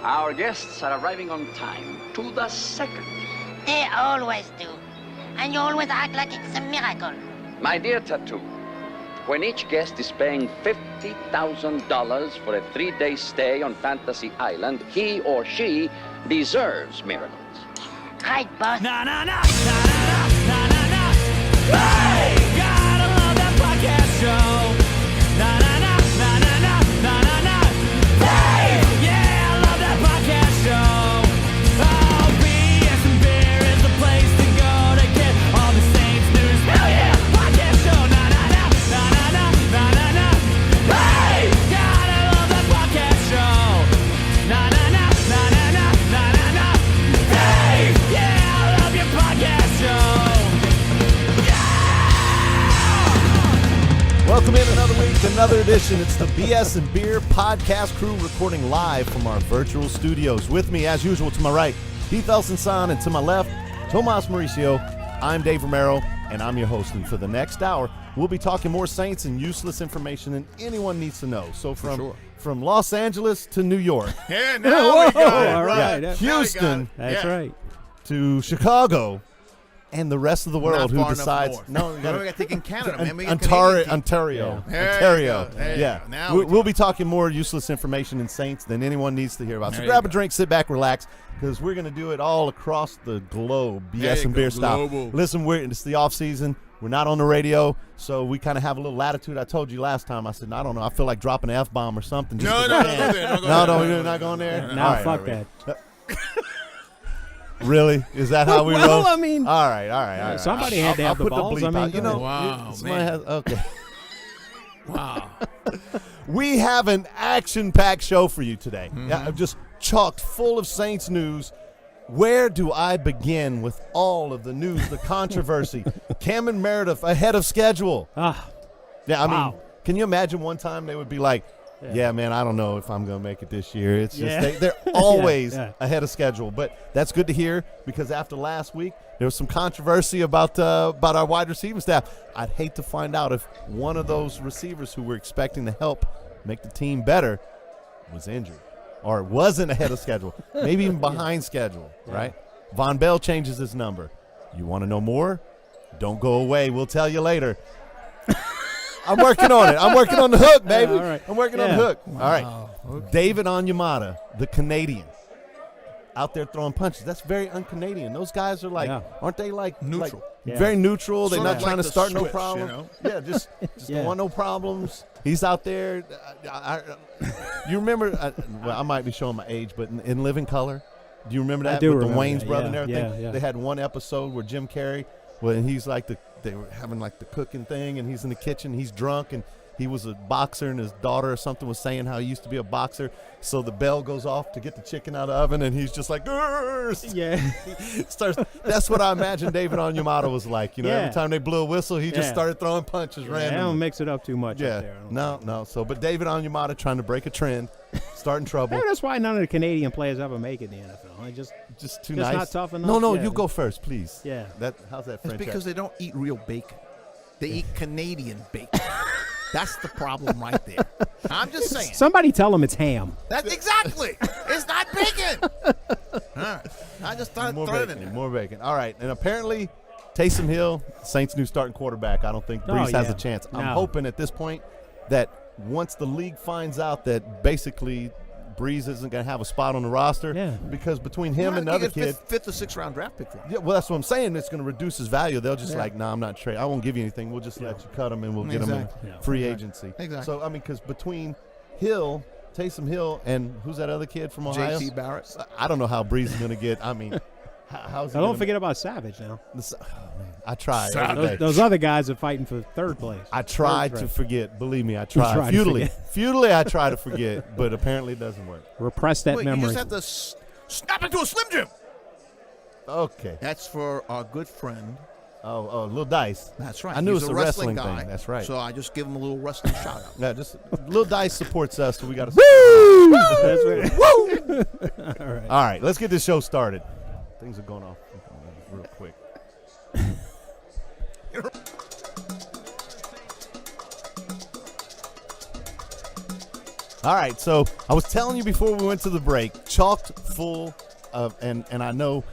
Our guests are arriving on time, to the second. They always do. And you always act like it's a miracle. My dear Tattoo, when each guest is paying $50,000 for a 3-day stay on Fantasy Island, he or she deserves miracles. Right, boss? Na na na na na na na na. Hey, gotta love that podcast show. Na na na na na na na na na. Hey, yeah, I love that podcast show. Oh, BS and Beer is the place to go to get all the Saints news. Hell yeah, podcast show. Na na na na na na na na na. Hey, gotta love that podcast show. Na na na na na na na na na. Hey, yeah, I love your podcast show. Welcome in another week, another edition. It's the BS and Beer podcast crew recording live from our virtual studios. With me, as usual, to my right, Heath and to my left, Tomas Mauricio. I'm Dave Romero, and I'm your host. And for the next hour, we'll be talking more Saints and useless information than anyone needs to know. So from Los Angeles to New York. Yeah, now we got it. All right. Yeah, Houston That's right. to Chicago. And the rest of the world Not who far decides. enough No, north. We got to take in Canada, man. We got Ontario. Canadian Ontario. There you Ontario. go. There you Yeah. go. Now We'll be talking more useless information in Saints than anyone needs to hear about. So There you grab a go. drink, sit back, relax, because we're going to do it all across the globe, There BS you and go. Beer style. Global. Listen, it's the off season. We're not on the radio, so we kind of have a little latitude. I told you last time. I said, I don't know. I feel like dropping an F-bomb or something. just No, 'cause no, I no, can. go there. No, you're not going there? Now, All right, fuck all right. that. Really? Is that how we Well, roll? I mean, all right. somebody had to have the put balls. bleep I mean, out. You know, Wow, somebody man. has, okay. Wow. We have an action-packed show for you today. Mm-hmm. Yeah, just chocked full of Saints news. Where do I begin with all of the news, the controversy? Cameron Meredith ahead of schedule. Yeah, I mean, Wow. can you imagine one time they would be like, yeah, man, I don't know if I'm going to make it this year. It's just Yeah. they're always Yeah. ahead of schedule. But that's good to hear because after last week, there was some controversy about our wide receiving staff. I'd hate to find out if one of those receivers who we're expecting to help make the team better was injured or wasn't ahead of schedule, maybe even behind schedule, right? Von Bell changes his number. You want to know more? Don't go away. We'll tell you later. I'm working on it. I'm working on the hook, baby. all right. I'm working on the hook. All right. David Onyemata, the Canadian, out there throwing punches. That's very un-Canadian. Those guys are like, aren't they like Neutral. very neutral. They're Sort not of trying like to the start no Swiss, problem. you know? Yeah, just Yeah. don't want no problems. He's out there. You remember? Well, I might be showing my age, but in Living Color, do you remember that do with remember the Wayne's that, brother yeah, and everything? yeah. They had one episode where Jim Carrey, when he's like they were having like the cooking thing, and he's in the kitchen, he's drunk, and he was a boxer, and his daughter or something was saying how he used to be a boxer. So the bell goes off to get the chicken out of the oven, and he's just like, "Grrr!" Yeah. starts. That's what I imagine David Onyemata was like. You know, Yeah. every time they blew a whistle, he just Yeah. started throwing punches I randomly. don't mix it up too much Yeah, up there. I don't no. So, but David Onyemata trying to break a trend, starting trouble. Maybe that's why none of the Canadian players ever make it in the NFL. They just Just too Just nice. not tough enough? No, Yeah. you go first, please. Yeah. How's that It's French? because they don't eat real bacon. They eat Canadian bacon. That's the problem right there. I'm just saying. somebody tell them it's ham. That's exactly. It's not bacon. All right. I just thought more throw it in bacon, there. more bacon. All right, and apparently Taysom Hill, Saints' new starting quarterback. I don't think Oh, Brees has yeah. a chance. I'm No. hoping at this point that once the league finds out that basically Brees isn't going to have a spot on the roster, Yeah. because between him Well, and the you other get kid, fifth or sixth round draft pick for him. yeah, well, that's what I'm saying. It's going to reduce his value. They'll just like, nah, I'm not trade. I won't give you anything. We'll just let you cut him, and we'll get him in Exactly. Yeah. free agency. Exactly. So I mean, because between Hill, Taysom Hill, and who's that other kid from Ohio? J.C. Barrett. I don't know how Brees is going to get. I mean, how's he Now, don't gonna- forget about Savage now. Oh, man, I try every day. Those other guys are fighting for third place. I tried Third to place. forget. Believe me, I tried. tried to Futilely. forget. Futilely, I try to forget, but apparently it doesn't work. Repress that Wait, you memory. just have to snap into a Slim Jim. Okay. That's for our good friend. Oh, Little Dice. That's right. I knew He's it's a a wrestling guy. thing. That's right. So I just give him a little wrestling shout out. Yeah, just Little Dice supports us, so we got to. That's right. All right, let's get this show started. Things are going off real quick. All right, so I was telling you before we went to the break, chocked full of, and I know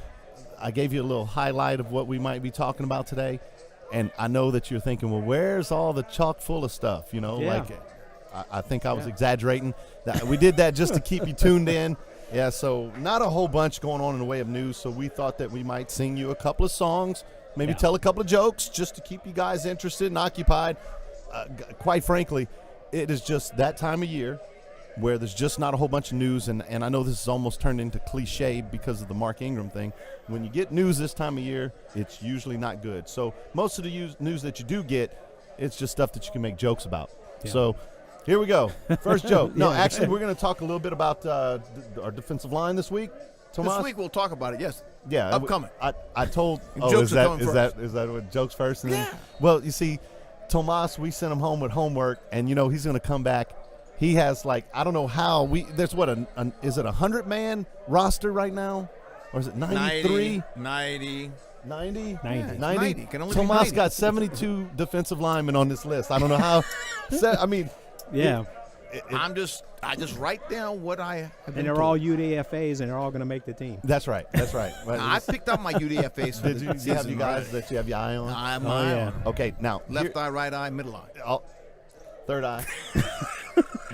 I gave you a little highlight of what we might be talking about today, and I know that you're thinking, well, where's all the chock full of stuff? You know, Yeah. like I think I was exaggerating. We did that just to keep you tuned in. Yeah, so not a whole bunch going on in the way of news, so we thought that we might sing you a couple of songs, maybe tell a couple of jokes just to keep you guys interested and occupied. Quite frankly, it is just that time of year where there's just not a whole bunch of news, and I know this is almost turned into cliche because of the Mark Ingram thing. When you get news this time of year, it's usually not good. So most of the news that you do get, it's just stuff that you can make jokes about. Yeah. So here we go. First joke. No, actually, we're going to talk a little bit about our defensive line this week. Tomas? This week we'll talk about it. Yes. Yeah, Upcoming. I told. Oh, Jokes is are coming that first. is that what jokes first? And then, Yeah. well, you see, Tomas, we sent him home with homework, and he's going to come back. He has I don't know how there's what is it 100-man roster right now, or is it 93? 90. 90? 90. 90. Can only be Tomas 90. got 72 defensive linemen on this list. I don't know how. I mean, Yeah. I just write down what I have been And they're told. all UDFAs, and they're all going to make the team. that's right. That's right. But I picked up my UDFAs for did the you season. have you guys right? that you have your eye on? I'm Oh, yeah. Okay, now left eye, right eye, middle eye. Third eye.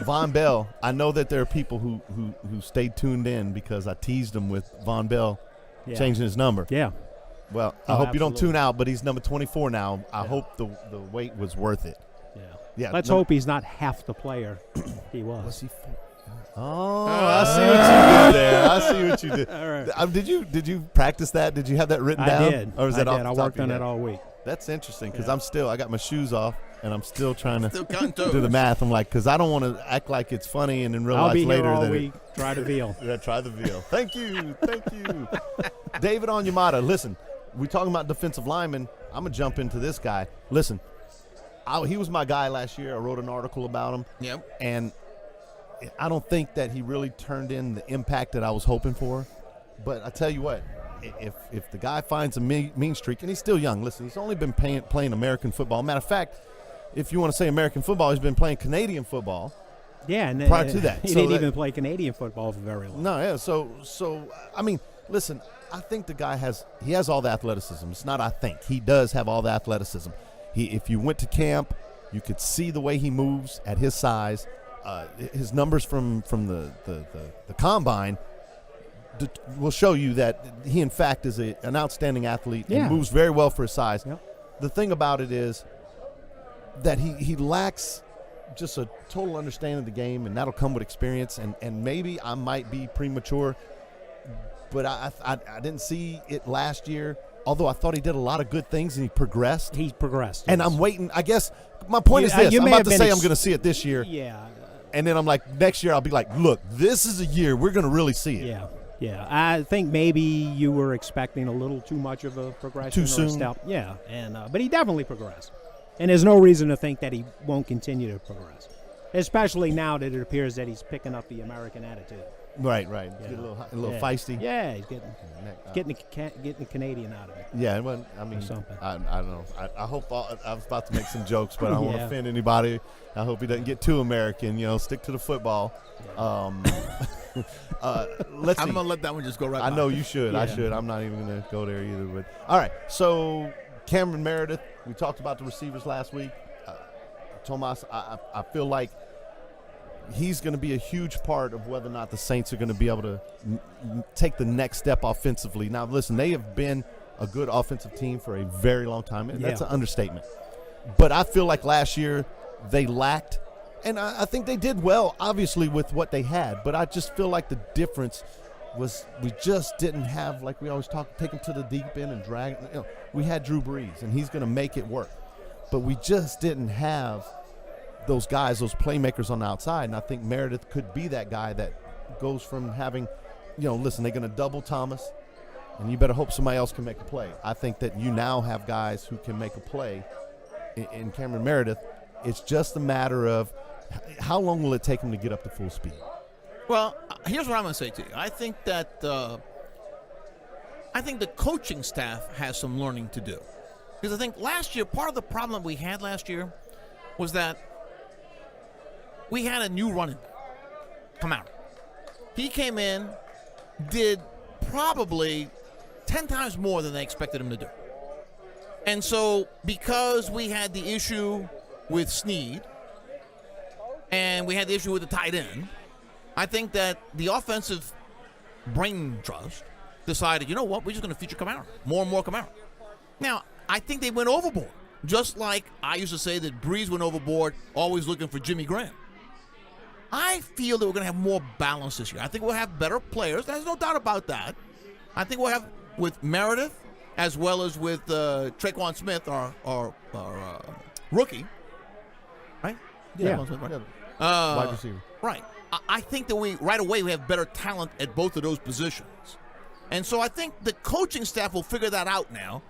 Von Bell. I know that there are people who stayed tuned in because I teased him with Von Bell changing his number. Yeah. Well, I Oh, hope you don't absolutely. tune out, but he's number 24 now. I hope the wait was worth it. Yeah. Yeah, Let's no- hope he's not half the player he was. Oh, I see what you did there. I see what you did. All right. Did you practice that? Did you have that written I down? did. Or was I that off did. the I top worked of on your it head? all week. That's interesting because Yeah. I got my shoes off and I'm still trying to Still counting toes. do the math. I'm like, because I don't want to act like it's funny and in real I'll life be later here all that week. Try to veal. Yeah, try the veal. Thank you. David Onyemata, listen, we talking about defensive linemen. I'm going to jump into this guy. Listen, he was my guy last year. I wrote an article about him. Yep. And I don't think that he really turned in the impact that I was hoping for. But I tell you what, if the guy finds a mean streak, and he's still young, listen, he's only been playing American football. Matter of fact, if you want to say American football, he's been playing Canadian football. Yeah, and Prior to that. he So didn't that- even play Canadian football for very long. No, yeah. So I mean, listen, I think the guy has all the athleticism. It's not I think. He does have all the athleticism. If you went to camp, you could see the way he moves at his size. His numbers from the combine will show you that he in fact is an outstanding athlete Yeah. and moves very well for his size. Yep. The thing about it is that he lacks just a total understanding of the game, and that'll come with experience. And maybe I might be premature, but I didn't see it last year. Although I thought he did a lot of good things and he progressed. He's progressed. And yes. I'm waiting. I guess my point is this: you I'm may about have to been say I'm going to see it this year, Yeah. and then I'm like, next year I'll be like, look, this is a year we're going to really see it. Yeah. Yeah. I think maybe you were expecting a little too much of a progression. Too or soon. A step. Yeah. And but he definitely progressed. And there's no reason to think that he won't continue to progress, especially now that it appears that he's picking up the American attitude. Right. Yeah. Get a little Yeah. feisty. Yeah, he's getting the Canadian out of it. Yeah, well, I mean, something. I don't know. I hope I was about to make some jokes, but I don't want to Yeah. offend anybody. I hope he doesn't get too American. Stick to the football. Let's see. I'm going to let that one just go right I by. know you should. I Yeah. should. I'm not even going to go there either. But all right. So Cameron Meredith. We talked about the receivers last week. Tomas, I feel like he's going to be a huge part of whether or not the Saints are going to be able to take the next step offensively. Now, listen, they have been a good offensive team for a very long time, and that's Yeah. an understatement. But I feel like last year they lacked, and I think they did well, obviously, with what they had. But I just feel like the difference was we just didn't have, like we always talk, take them to the deep end and drag. We had Drew Brees, and he's going to make it work. But we just didn't have those guys, those playmakers on the outside, and I think Meredith could be that guy that goes from having, listen, they're going to double Thomas, and you better hope somebody else can make a play. I think that you now have guys who can make a play in Cameron Meredith. It's just a matter of how long will it take him to get up to full speed. Well, here's what I'm going to say to you. I think that the coaching staff has some learning to do. Because I think last year, part of the problem we had last year was that we had a new running back. Kamara. He came in, did probably 10 times more than they expected him to do. And so because we had the issue with Snead and we had the issue with the tight end, I think that the offensive brain trust decided, you know what, we're just going to feature Kamara, more and more Kamara. Now, I think they went overboard, just like I used to say that Breeze went overboard, always looking for Jimmy Graham. I feel that we're going to have more balance this year. I think we'll have better players. There's no doubt about that. I think we'll have with Meredith as well as with Traquan Smith, our rookie, right? Yeah. Traquan Smith, right? Wide receiver. Right. I think that right away we have better talent at both of those positions. And so I think the coaching staff will figure that out now.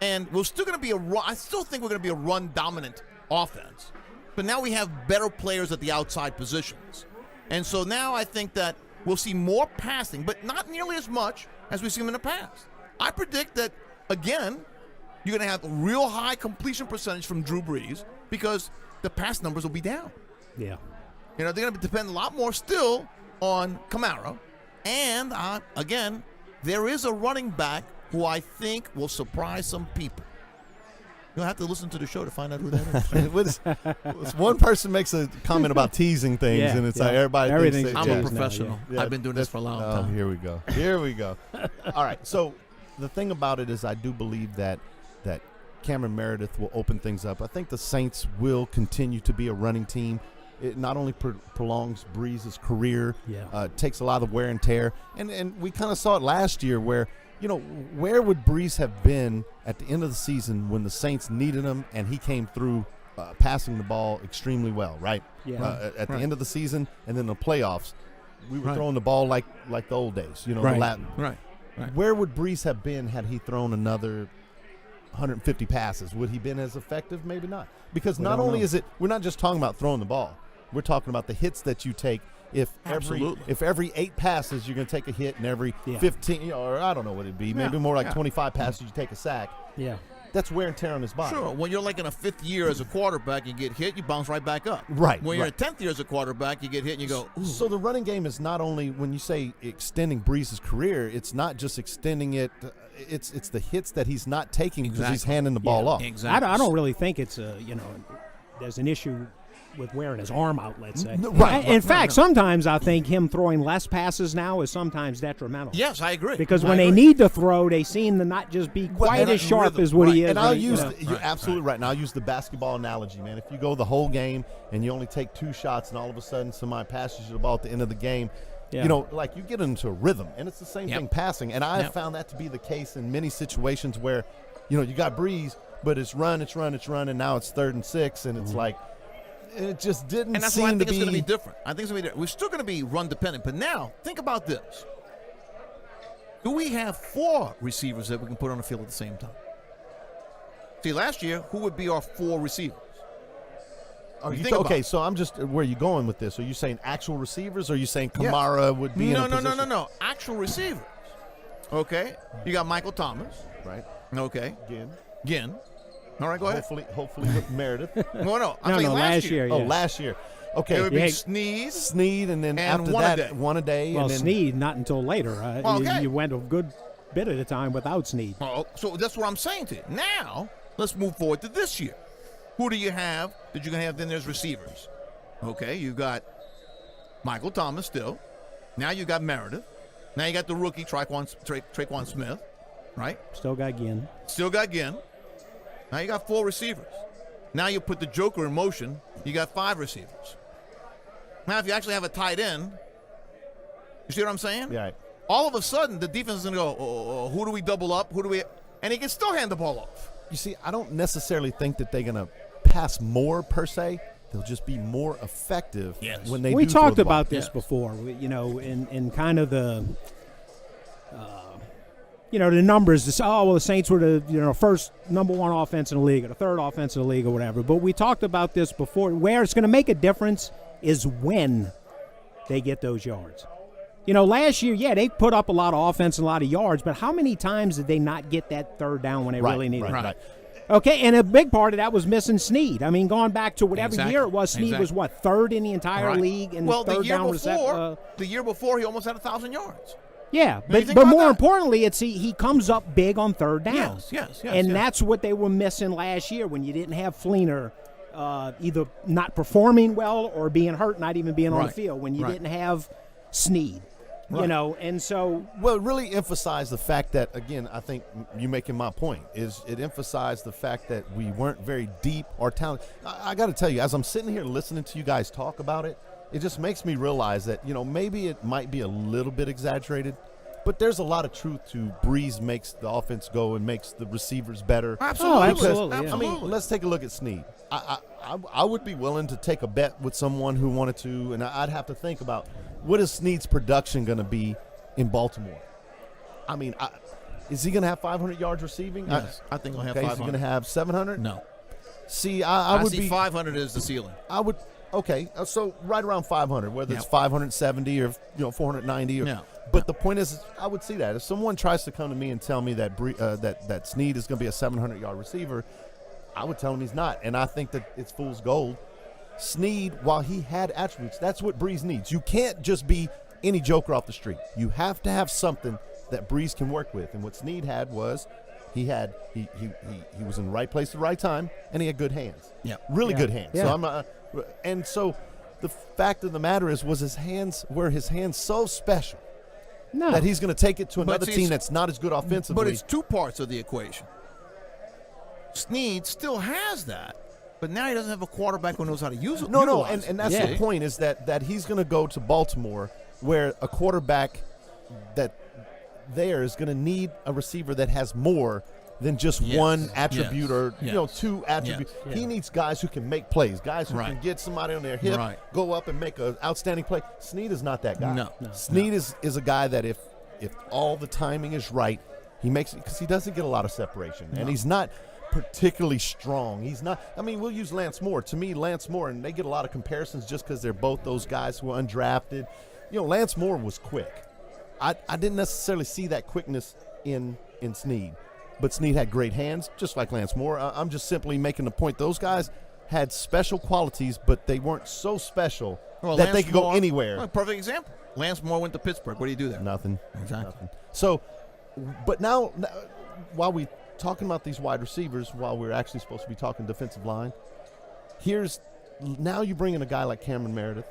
And we're still going to be I still think we're going to be a run-dominant offense. But now we have better players at the outside positions. And so now I think that we'll see more passing, but not nearly as much as we've seen in the past. I predict that, again, you're going to have a real high completion percentage from Drew Brees because the pass numbers will be down. Yeah. You know, they're going to depend a lot more still on Kamara. And, again, there is a running back who I think will surprise some people. You'll have to listen to the show to find out who that is. One person makes a comment about teasing things, Yeah, and it's yeah. like everybody Everything's thinks I'm that, a jazz now, professional. yeah. I've been doing this for a long time. Here we go. Here we go. All right. So the thing about it is I do believe that Cameron Meredith will open things up. I think the Saints will continue to be a running team. It not only prolongs Breeze's career, takes a lot of wear and tear. And we kind of saw it last year where, you know, where would Breeze have been at the end of the season when the Saints needed him and he came through passing the ball extremely well, right? Yeah. At the end of the season and then the playoffs, we were throwing the ball like the old days, you know, the Latin. Right. Where would Breeze have been had he thrown another 150 passes? Would he been as effective? Maybe not. Because not only is it, we're not just talking about throwing the ball. We're talking about the hits that you take. If every 8 passes you're going to take a hit, and every 15, you know, or I don't know what it'd be, maybe more like 25 passes you take a sack. Yeah. That's wear and tear on his body. Sure. When you're like in a 5th year as a quarterback, you get hit, you bounce right back up. Right. When you're in a 10th year as a quarterback, you get hit and you go, ooh. So the running game is not only, when you say extending Breeze's career, it's not just extending it. It's the hits that he's not taking because he's handing the ball off. Exactly. I don't really think it's there's an issue with wearing his arm out, let's say. In fact, sometimes I think him throwing less passes now is sometimes detrimental. Yes, I agree. Because when they need to throw, they seem to not just be quite as sharp as what he is. And I'll use you're absolutely right. And I'll use the basketball analogy, man. If you go the whole game and you only take 2 shots, and all of a sudden somebody passes you the ball at the end of the game, you know, like you get into a rhythm, and it's the same thing passing. And I have found that to be the case in many situations where, you know, you got Breeze, but it's run, and now it's 3rd and 6, and it's like. It just didn't and that's seem why I think to it's be. going to be different. I think it's going to be different. We're still going to be run dependent. But now, think about this. Do we have 4 receivers that we can put on the field at the same time? See, last year, who would be our 4 receivers? Okay, so I'm just, where are you going with this? Are you saying actual receivers, or are you saying Kamara would be in a position? No. Actual receivers. Okay. You got Michael Thomas. Right. Okay. Ginn. All right, go ahead. Hopefully with Meredith. No. Last year. Oh, last year. Okay. It would be Snead, and then and after one a that, day. one a day. Well, and then, Snead, not until later. Okay. You went a good bit at a time without Snead. Oh, so that's what I'm saying to you. Now, let's move forward to this year. Who do you have that you're going to have then as receivers? Okay, you got Michael Thomas still. Now you got Meredith. Now you got the rookie, Traquan Smith, right? Still got Ginn. Now you got 4 receivers. Now you put the Joker in motion, you got 5 receivers. Now if you actually have a tight end, you see what I'm saying? Yeah. All of a sudden, the defense is going to go, who do we double up? And he can still hand the ball off. You see, I don't necessarily think that they're going to pass more per se. They'll just be more effective when they We do throw talked the ball. about this before, in kind of the the numbers. The Saints were the first number 1 offense in the league, or the 3rd offense in the league, or whatever. But we talked about this before. Where it's going to make a difference is when they get those yards. Last year, they put up a lot of offense and a lot of yards, but how many times did they not get that 3rd down when they really needed it? Right. Okay, and a big part of that was missing Snead. I mean, going back to whatever Exactly. year it was, Snead was what, third in the entire Right. league and Well, third the year down before, the year before, he almost had 1,000 yards. Yeah, you but think but about more that? importantly, it's he comes up big on third down. Yes, and yes. that's what they were missing last year when you didn't have Fleener either not performing well or being hurt, not even being on the Right. field. When you Right. didn't have Snead, you know, and so Well, it really emphasized the fact that, again, I think you making my point, is it emphasized the fact that we weren't very deep or talented. I got to tell you, as I'm sitting here listening to you guys talk about it, it just makes me realize that, maybe it might be a little bit exaggerated, but there's a lot of truth to Breeze makes the offense go and makes the receivers better. Absolutely. absolutely, yeah. I mean, let's take a look at Snead. I would be willing to take a bet with someone who wanted to, and I'd have to think about what is Snead's production going to be in Baltimore. I mean, is he going to have 500 yards receiving? Yes, I think he'll have Okay, is he 500. going to have 700? No. See, I would see be 500 as the ceiling. I would. Okay, so right around 500, whether it's Yeah. 570 or 490. Or, Yeah. But the point is, I would see that if someone tries to come to me and tell me that that Snead is going to be a 700-yard receiver, I would tell him he's not, and I think that it's fool's gold. Snead, while he had attributes, that's what Breeze needs. You can't just be any joker off the street. You have to have something that Breeze can work with, and what Snead had was he was in the right place at the right time, and he had good hands. Yeah. Really Yeah. good hands. Yeah. So and so the fact of the matter is, his hands so special no. that he's going to take it to another see, team it's- that's not as good offensively. But it's two parts of the equation. Snead still has that, but now he doesn't have a quarterback who knows how to use it. No, utilize and it. that's the point, is that he's going to go to Baltimore, where a quarterback that there is going to need a receiver that has more than just Yes, one attribute yes, or yes, two attributes. yes. He needs guys who can make plays, guys who Right. can get somebody on their hip, Right. go up and make an outstanding play. Snead is not that guy. No, Snead is a guy that if all the timing is right, he makes it, because he doesn't get a lot of separation, and he's not particularly strong. He's not. I mean, we'll use Lance Moore. To me, Lance Moore, and they get a lot of comparisons just because they're both those guys who are undrafted. Lance Moore was quick. I didn't necessarily see that quickness in Snead, but Snead had great hands, just like Lance Moore. I'm just simply making the point. Those guys had special qualities, but they weren't so special that Lance they could go Moore- anywhere. Well, perfect example. Lance Moore went to Pittsburgh. What do you do there? Nothing. Exactly. Nothing. So, but now while we talking about these wide receivers, while we're actually supposed to be talking defensive line, now you bring in a guy like Cameron Meredith,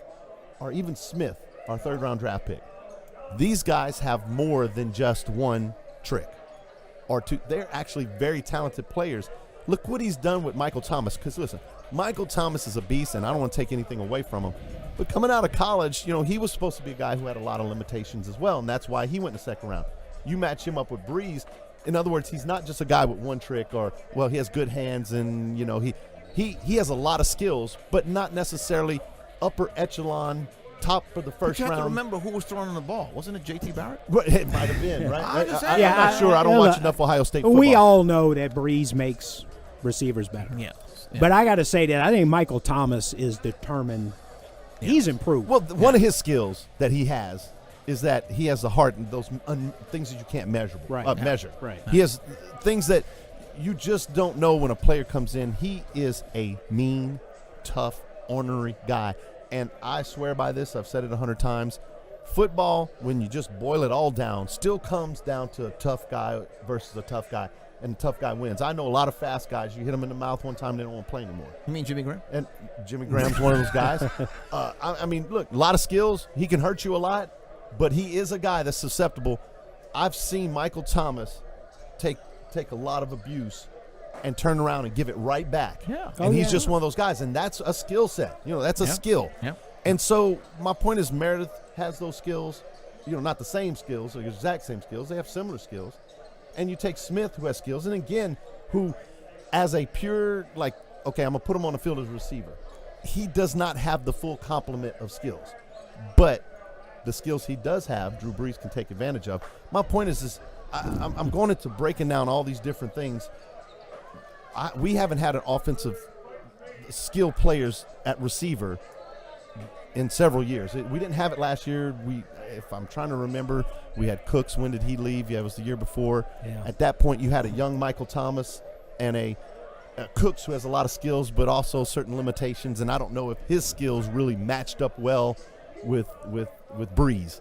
or even Smith, our third-round draft pick. These guys have more than just one trick or two. They're actually very talented players. Look what he's done with Michael Thomas. Because listen, Michael Thomas is a beast, and I don't want to take anything away from him. But coming out of college, he was supposed to be a guy who had a lot of limitations as well, and that's why he went in the second round. You match him up with Breeze. In other words, he's not just a guy with one trick, or he has good hands, and he has a lot of skills, but not necessarily upper echelon, top for the But first you have round. to remember who was throwing the ball. Wasn't it J.T. Barrett? But it might have been, right? I understand. I'm Yeah, not sure. I don't watch enough Ohio State football. We all know that Breeze makes receivers better. Yes. But I got to say that I think Michael Thomas is determined. He's improved. Well, one of his skills that he has is that he has the heart and those things that you can't measure. Measure. Right. He has things that you just don't know when a player comes in. He is a mean, tough, ornery guy. And I swear by this, I've said it 100 times. Football, when you just boil it all down, still comes down to a tough guy versus a tough guy. And the tough guy wins. I know a lot of fast guys. You hit them in the mouth one time, they don't want to play anymore. You mean Jimmy Graham? And Jimmy Graham's one of those guys. I mean, look, a lot of skills. He can hurt you a lot, but he is a guy that's susceptible. I've seen Michael Thomas take a lot of abuse and turn around and give it right back. Yeah. And he's just one of those guys, and that's a skill set. That's a skill. Yeah. And so my point is, Meredith has those skills. Not the same skills, or the exact same skills. They have similar skills. And you take Smith, who has skills, and again, who, as a pure, I'm going to put him on the field as a receiver. He does not have the full complement of skills. But the skills he does have, Drew Brees can take advantage of. My point is I'm going into breaking down all these different things. We haven't had an offensive skill players at receiver in several years. We didn't have it last year. If I'm trying to remember, we had Cooks. When did he leave? Yeah, it was the year before. Yeah. At that point, you had a young Michael Thomas and a Cooks, who has a lot of skills, but also certain limitations, and I don't know if his skills really matched up well with Breeze.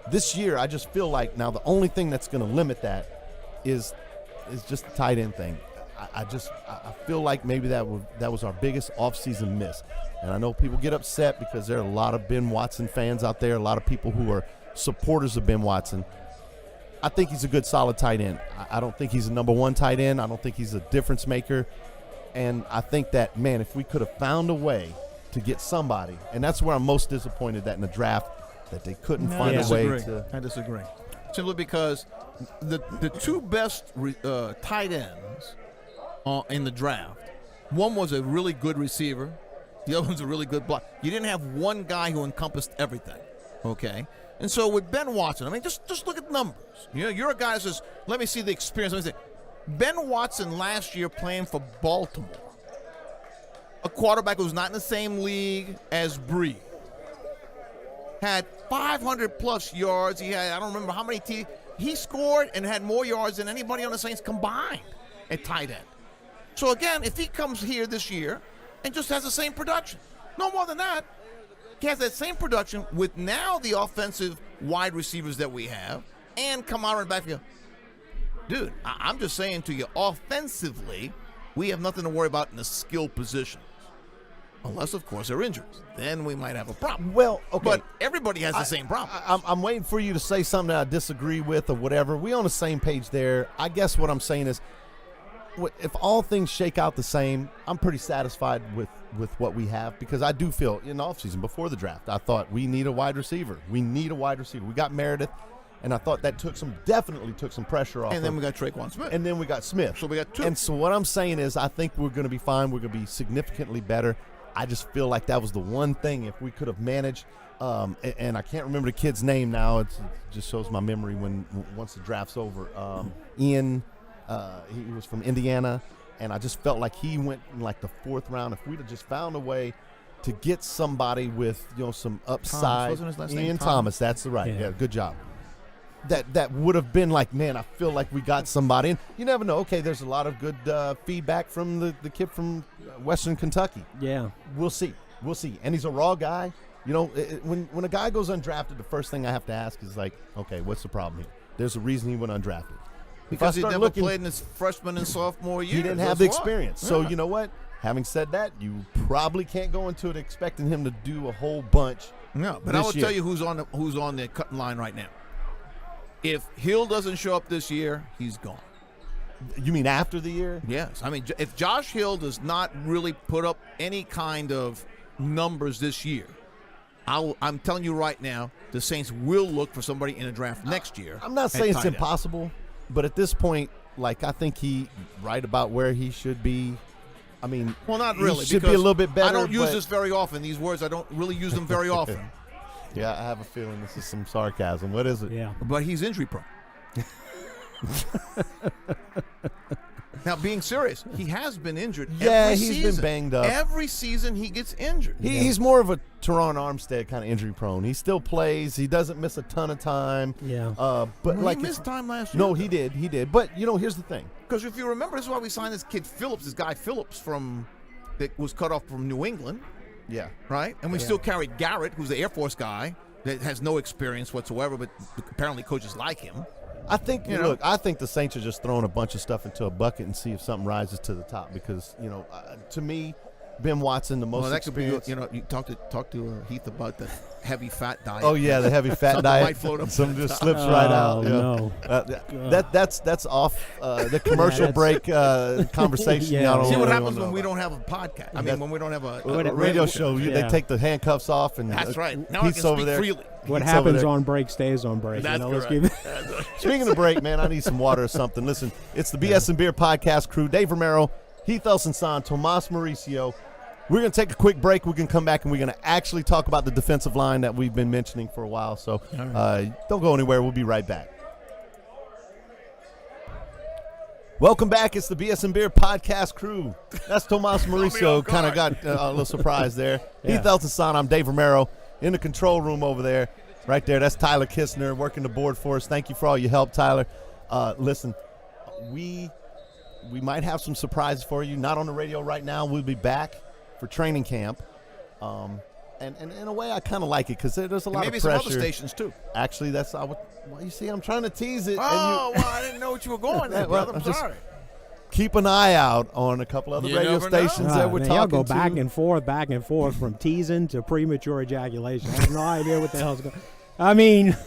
This year, I just feel like now the only thing that's going to limit that is just the tight end thing. I feel like maybe that was our biggest offseason miss. And I know people get upset because there are a lot of Ben Watson fans out there, a lot of people who are supporters of Ben Watson. I think he's a good, solid tight end. I don't think he's a number one tight end. I don't think he's a difference maker. And I think that, man, if we could have found a way to get somebody, and that's where I'm most disappointed that in the draft that they couldn't find a way to. I disagree. Simply because the two best tight ends in the draft, one was a really good receiver, the other one's a really good block. You didn't have one guy who encompassed everything, okay? And so with Ben Watson, I mean, just look at numbers. You're a guy that says, let me see the experience. Let me say, Ben Watson last year playing for Baltimore, a quarterback who's not in the same league as Breeze, had 500-plus yards. He had, I don't remember how many he scored and had more yards than anybody on the Saints combined at tight end. So, again, if he comes here this year and just has the same production, no more than that, he has that same production with now the offensive wide receivers that we have and Kamara in the backfield. Dude, I'm just saying to you, offensively, we have nothing to worry about in the skill positions. Unless, of course, they're injuries. Then we might have a problem. Well, okay. But everybody has the same problem. I'm waiting for you to say something that I disagree with or whatever. We on the same page there. I guess what I'm saying is, if all things shake out the same, I'm pretty satisfied with what we have, because I do feel in the offseason before the draft, I thought we need a wide receiver. We need a wide receiver. We got Meredith. And I thought that definitely took some pressure off. And then we got Traquan Smith. And then we got Smith. So we got two. And so what I'm saying is I think we're going to be fine. We're going to be significantly better. I just feel like that was the one thing if we could have managed. And I can't remember the kid's name now. It just shows my memory once the draft's over. Ian, he was from Indiana. And I just felt like he went in like the fourth round. If we'd have just found a way to get somebody with some upside. Thomas, wasn't his last name Ian Thomas, that's right. Yeah, good job. That would have been like, man, I feel like we got somebody. And you never know. Okay, there's a lot of good feedback from the kid from Western Kentucky. Yeah. We'll see. And he's a raw guy. When a guy goes undrafted, the first thing I have to ask is like, okay, what's the problem here? There's a reason he went undrafted. Because he never played in his freshman and sophomore year. He didn't have the experience. Yeah. So you know what? Having said that, you probably can't go into it expecting him to do a whole bunch. No, but I will tell you who's on the cutting line right now. If Hill doesn't show up this year, he's gone. You mean after the year? Yes. I mean, if Josh Hill does not really put up any kind of numbers this year, I'm telling you right now, the Saints will look for somebody in a draft next year. I'm not saying it's impossible, but at this point, like, I think he right about where he should be. I mean, well, not really. He should be a little bit better. I don't use this very often. These words, I don't really use them very often. Yeah, I have a feeling this is some sarcasm. What is it? Yeah. But he's injury prone. Now, being serious, he has been injured. Yeah, every he's season. been banged up. Every season he gets injured. He's more of a Teron Armstead kind of injury prone. He still plays. He doesn't miss a ton of time. Yeah. But he missed time last year. No, he did. But, here's the thing. Because if you remember, this is why we signed this kid this guy Phillips that was cut off from New England. Yeah. Right? And we still carried Garrett, who's the Air Force guy that has no experience whatsoever, but apparently coaches like him. I think, I think the Saints are just throwing a bunch of stuff into a bucket and see if something rises to the top because, to me, Ben Watson, the most experienced. Could be, you talk to Heath about the heavy fat diet. Oh, yeah, the heavy fat diet. Might float up some just slips right out. No. That's off the commercial break conversation. Yeah. See what happens when we don't have a podcast. I mean, when we don't have a radio show. They take the handcuffs off. And that's right. Now Heath's I can speak freely. What happens on break stays on break. That's correct. Speaking of break, man, I need some water or something. Listen, it's the BS and Beer podcast crew. Dave Romero, Heath Elson-San, Tomas Mauricio. We're going to take a quick break. We can come back, and we're going to actually talk about the defensive line that we've been mentioning for a while. So don't go anywhere. We'll be right back. Welcome back. It's the BS and Beer podcast crew. That's Tomas Mauricio. Kind of got a little surprise there. Yeah. Heath Elson-San, I'm Dave Romero. In the control room over there, right there, that's Tyler Kistner working the board for us. Thank you for all your help, Tyler. Listen, we we might have some surprises for you. Not on the radio right now. We'll be back for training camp. And in a way, I kind of like it because there's a lot maybe of pressure. some other stations too. Actually, well, you see, I'm trying to tease it. Oh, well, I didn't know what you were going there, Well, brother. I'm just- sorry. Keep an eye out on a couple other You radio never know. stations that we're man, talking y'all go to. back and forth from teasing to premature ejaculation. I have no idea what the hell's going on. I mean,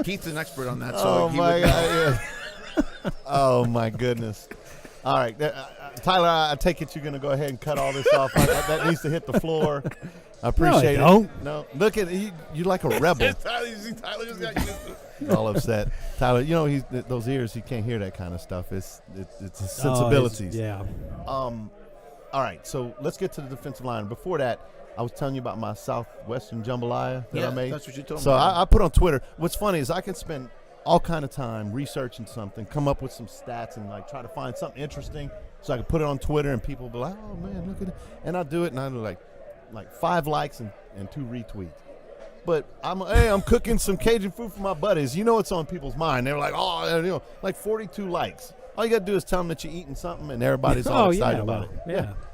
Keith's an expert on that. So Oh he my would- God! Yeah. Oh my goodness! All right, Tyler, I take it you're going to go ahead and cut all this off. That needs to hit the floor. I appreciate it. don't. No, look at you like a rebel. Tyler just got used to. All upset. Tyler, you know those ears. He can't hear that kind of stuff. It's his sensibilities. yeah. All right, so let's get to the defensive line. Before that, I was telling you about my Southwestern jambalaya that Yeah, I made. that's what you told me. So I put on Twitter. What's funny is I can spend all kind of time researching something, come up with some stats, and like try to find something interesting, so I can put it on Twitter, and people will be like, "Oh man, look at it!" And I do it, and I do like 5 likes and 2 retweets. But I'm cooking some Cajun food for my buddies. You know what's on people's mind. They're like, oh, like 42 likes. All you got to do is tell them that you're eating something, and everybody's all excited about it.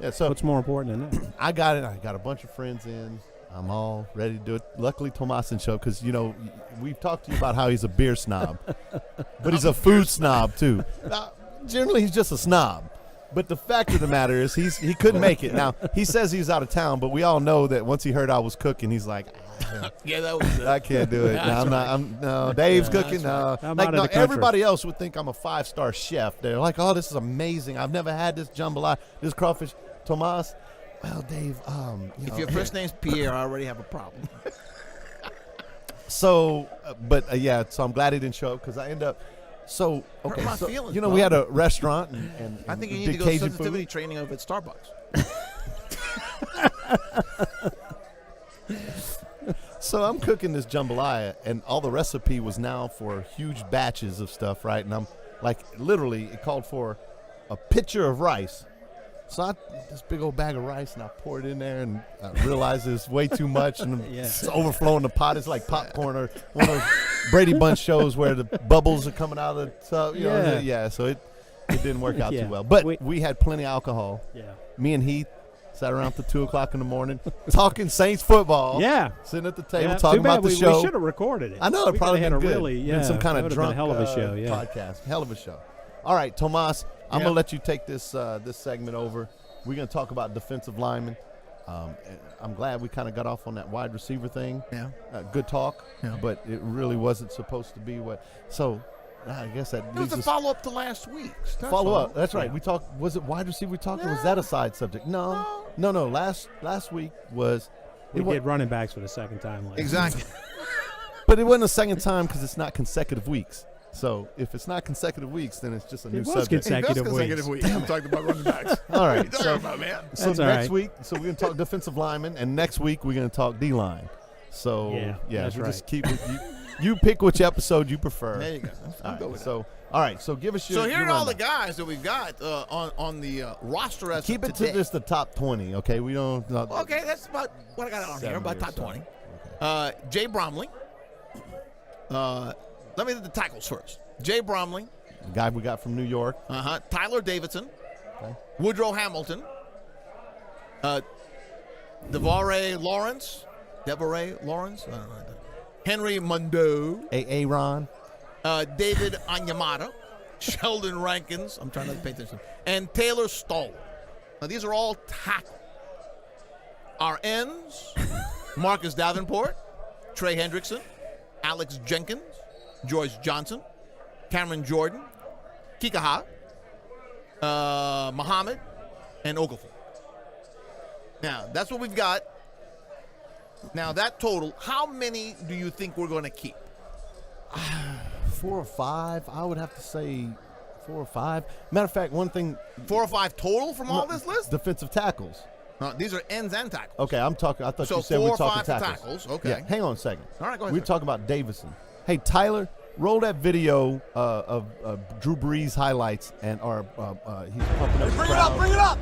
Yeah. So What's more important than that? I got it. I got a bunch of friends in. I'm all ready to do it. Luckily, Tomas and show because we've talked to you about how he's a beer snob, but he's a food snob too. Generally, he's just a snob. But the fact of the matter is, he couldn't make it. Now he says he's out of town, but we all know that once he heard I was cooking, he's like, Yeah, that was. I can't do it. No, Dave's cooking. No, I'm out of the country. everybody else would think I'm a 5-star chef. They're like, oh, this is amazing. I've never had this jambalaya, this crawfish. Tomas, well, Dave, If your first name's Pierre, I already have a problem. So, so I'm glad he didn't show up because I end up. So, okay, my so, feelings, we bro. had a restaurant and I think you we need to did go Cajun sensitivity food. training over at Starbucks. So I'm cooking this jambalaya, and all the recipe was now for huge batches of stuff, right? And I'm like, literally, it called for a pitcher of rice. So I this big old bag of rice, and I pour it in there, and I realize it's way too much, and it's overflowing the pot. It's like popcorn or one of those Brady Bunch shows where the bubbles are coming out of the tub. You know, so it didn't work out too well. But we had plenty of alcohol. Yeah. Me and Heath sat around till 2 o'clock in the morning talking Saints football. Yeah. Sitting at the table Yeah, talking too bad about the we show. We should have recorded it. I know it We probably could've been had good. a really, Been some kind that of would've been drunk a hell of a show. Yeah. podcast. Hell of a show. All right, Tomas, I'm gonna let you take this this segment over. We're gonna talk about defensive linemen. I'm glad we kind of got off on that wide receiver thing. Yeah. Good talk. Yeah. But it really wasn't supposed to be what. So I guess that It was leads a us. follow up to last week's. Follow up. That's right. We talked. Was it wide receiver we talked, or was that a side subject? No. Last week was. We did running backs for the second time. Last Exactly. But it wasn't a second time because it's not consecutive weeks. So if it's not consecutive weeks, then it's just a new was subject. consecutive weeks. I'm talking about running backs. All right. What are you talking about, man? So That's all next right. week, we're going to talk defensive linemen, and next week we're going to talk D-line. So that's we right. just keep it. You pick which episode you prefer. There you go. All I'll go right, with so all right. So give us your. So here your are all the rundown. guys that we've got on the roster as Keep of it today. to just the top 20. Okay, we don't. Okay, that's about what I got on here. 70 About or top so. 20. Jay Bromley. Let me do the tackles first. Jay Bromley. The guy we got from New York. Tyler Davidson. Okay. Woodrow Hamilton. DeVare Lawrence. I don't know. Henry Mondeau. Ron. David Anyamata. Sheldon Rankins. I'm trying to pay attention. And Taylor Stoll. Now, these are all tackle. Our ends, Marcus Davenport, Trey Hendrickson, Alex Jenkins, George Johnson, Cameron Jordan, Kikaha, Muhammad, and Okafor. Now, that's what we've got. Now, that total, how many do you think we're going to keep? 4 or 5. I would have to say 4 or 5. Matter of fact, one thing. 4 or 5 total from all this list? Defensive tackles. These are ends and tackles. Okay, I'm talking. I thought So you said 4 we're or talking 5 for tackles. tackles, okay. Yeah, hang on a second. All right, go ahead, We're sir. talking about Davison. Hey, Tyler, roll that video of Drew Brees highlights, and he's pumping up the crowd. Bring it up!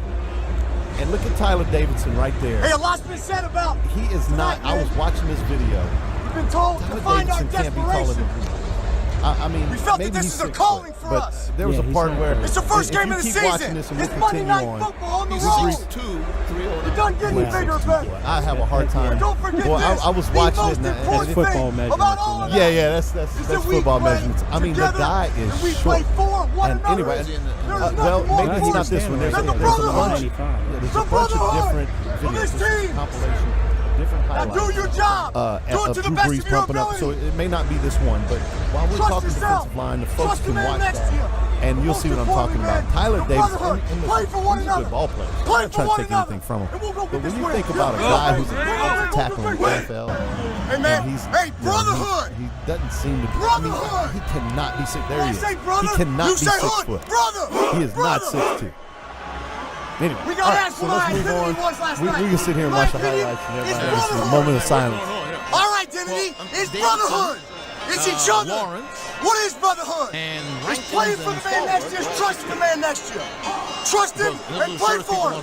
And look at Tyler Davidson right there. Hey, a lot's been said about. He is not. I was watching this video. We've been told Tyler to find our Davidson can't be taller desperation. than Drew. I mean, We felt maybe that this he's is a 6 calling foot, for but us. there was Yeah, a he's part not where big. It's the first if game you of the keep watching season. this and we'll It's Monday continue Night on, Football on the He's road. 6'2", 309. It doesn't get any Wow. bigger, Ben. I have a hard time. And don't forget Boy, this. I was the watching most it. And important football thing measurements about all and of that that's is that we football play measurements. I mean, the together guy and we is play short. for one And another. anyway, There's well, nothing more maybe it's not important this one. There's a than the bunch. brotherhood. Yeah, there's The a bunch of brotherhood different of videos. this There's a team. compilation, different Now highlights. do your job. Do it Of to the Drew best Brees of your pumping up. So ability. it may not be this one, but while we're Trust talking yourself. defensive line, the folks Trust the can man watch next that, to you. and you'll see what I'm talking about. Tyler The Davis, brotherhood. and Play for one he's a another. good ball player. I'm Play not for trying to one take another. anything from him. And we'll go But get when this you win. think about a Yeah. guy who's Yeah. a tackler in the NFL, Hey, man. and he's, Hey, you know, brotherhood. he doesn't seem to be. Brotherhood. He cannot be 6. There I he is. say brother. He cannot You be say 6 hood. foot. Brother. He is not Brother. 6'2". Anyway, We got all right, asked so what let's my move identity on. was last We night. can sit here and My watch the opinion highlights and is everybody. This is a brotherhood. moment of silence. Our identity is Davidson, brotherhood. It's each other. Lawrence, What is brotherhood? and It's Rankins playing for and the man next to you. It's trusting the man next to you. Trust him and play for him.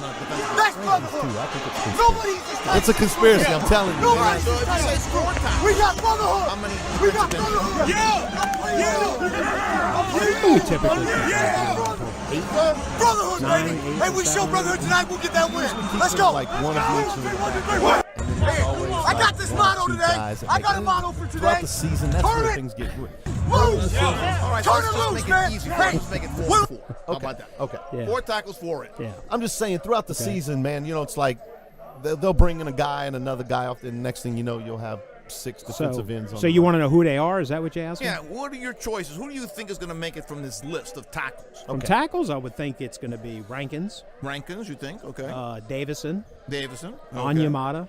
That's brotherhood. I think it's conspiracy. Nobody's It's a conspiracy, I'm telling you. Nobody's So if you say score time, We got brotherhood. how many We got defensive ends? brotherhood. Yeah. We typically Brotherhood, Nine, baby. eight, Hey, we show seven. brotherhood tonight. We'll get that win. Let's go. Like one of each. And then there's always I got this one or motto two today. guys that I make got a it. motto for today. Throughout the season, that's Turn where it. things get good. Loose. All right, Turn let's it just loose, make man. it easy. Hey, Let's make it 4-4. How about that? Okay. Yeah. 4 tackles, 4 in. Yeah. I'm just saying, throughout the season, man, you know, it's like they'll bring in a guy and another guy off, and next thing you know, you'll have 6 defensive ends on So the you line. want to know who they are? Is that what you're asking? Yeah, what are your choices? Who do you think is going to make it from this list of tackles? From tackles, I would think it's going to be Rankins, Rankins, you think? Okay. Davison, Davison. Onyemata.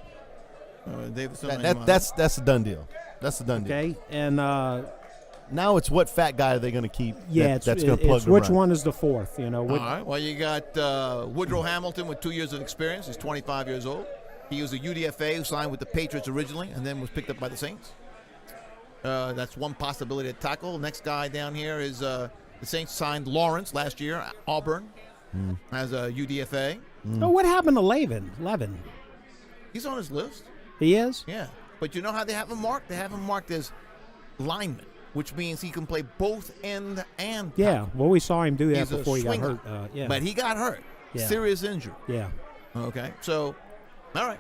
Davison. That's a done deal. That's a done deal. Okay, and Now it's what fat guy are they going to keep? yeah, that's going to plug it's the which run. one is the fourth? You know, All what, right. Well, you got Woodrow Hamilton with 2 years of experience. He's 25 years old. He was a UDFA who signed with the Patriots originally and then was picked up by the Saints. That's one possibility to tackle. Next guy down here is the Saints signed Lawrence last year, Auburn, as a UDFA. Oh, what happened to Levin? He's on his list. He is. Yeah. But you know how they have him marked? They have him marked as lineman, which means he can play both end and Yeah. tackle. Well, we saw him do that He's a before he got swinger. hurt. Yeah. But he got hurt. Yeah. Serious injury. yeah. Okay. So, all right.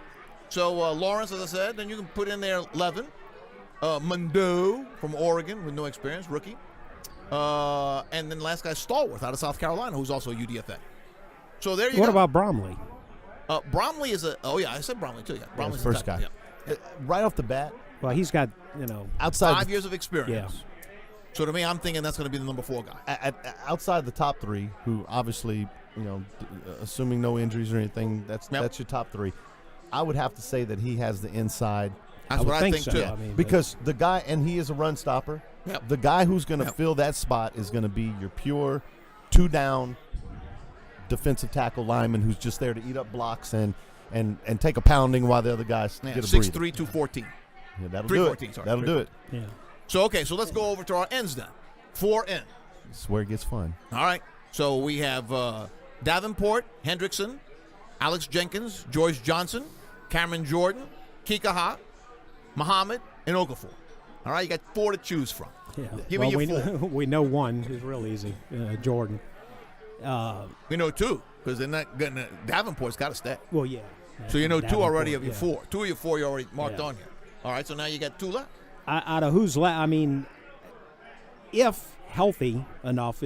So, Lawrence, as I said, then you can put in there Levin. Mondo from Oregon with no experience, rookie. And then the last guy, Stallworth, out of South Carolina, who's also a UDFA. So there you What go. about Bromley? Bromley is a – oh, yeah, I said Bromley too. Yeah, Bromley's the first a tackle. guy. Yeah. Right off the bat, Well, he's got outside 5 the, years of experience. So to me, I'm thinking that's going to be the number 4 guy. outside the top 3, who obviously, assuming no injuries or anything, that's your top 3. I would have to say that he has the inside. That's would what I think think so. too. Yeah. I mean, Because the guy, and he is a run stopper. Yep. The guy who's going to Yep. fill that spot is going to be your pure 2-down defensive tackle lineman who's just there to eat up blocks and take a pounding while the other guys Yeah, get a 6'3", breather. 214. Yeah, that'll do 314, it. sorry, That'll do it. Yeah. So, okay, so let's go over to our ends then. 4 in. This is where it gets fun. All right. So we have Davenport, Hendrickson, Alex Jenkins, George Johnson, Cameron Jordan, Kika Ha, Muhammad, and Okafor. All right, you got 4 to choose from. Yeah. Give me well, your we, 4. we know one is real easy. Jordan. We know 2 because they're not going to. Davenport's got to stay. Well, yeah. So you know 2 already of your yeah. 4. 2 of your 4 you already marked Yeah. on here. All right, so now you got 2 left. Out of who's left? I mean, if healthy enough,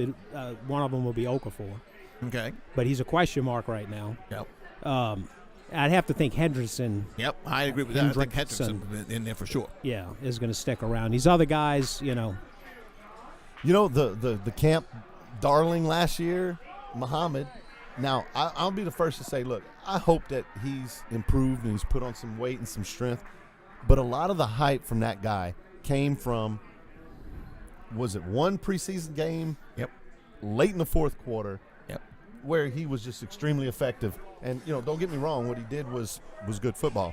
one of them will be Okafor, Okay. but he's a question mark right now. Yep. I'd have to think Henderson, Yep, I agree with that. I think Hendrickson. Hendrickson in there for sure. yeah, is going to stick around. These other guys, The camp darling last year, Muhammad. Now, I'll be the first to say, look, I hope that he's improved and he's put on some weight and some strength. But a lot of the hype from that guy came from, was it one preseason game? Yep. Late in the fourth quarter. Yep. Where he was just extremely effective. And, don't get me wrong, what he did was good football.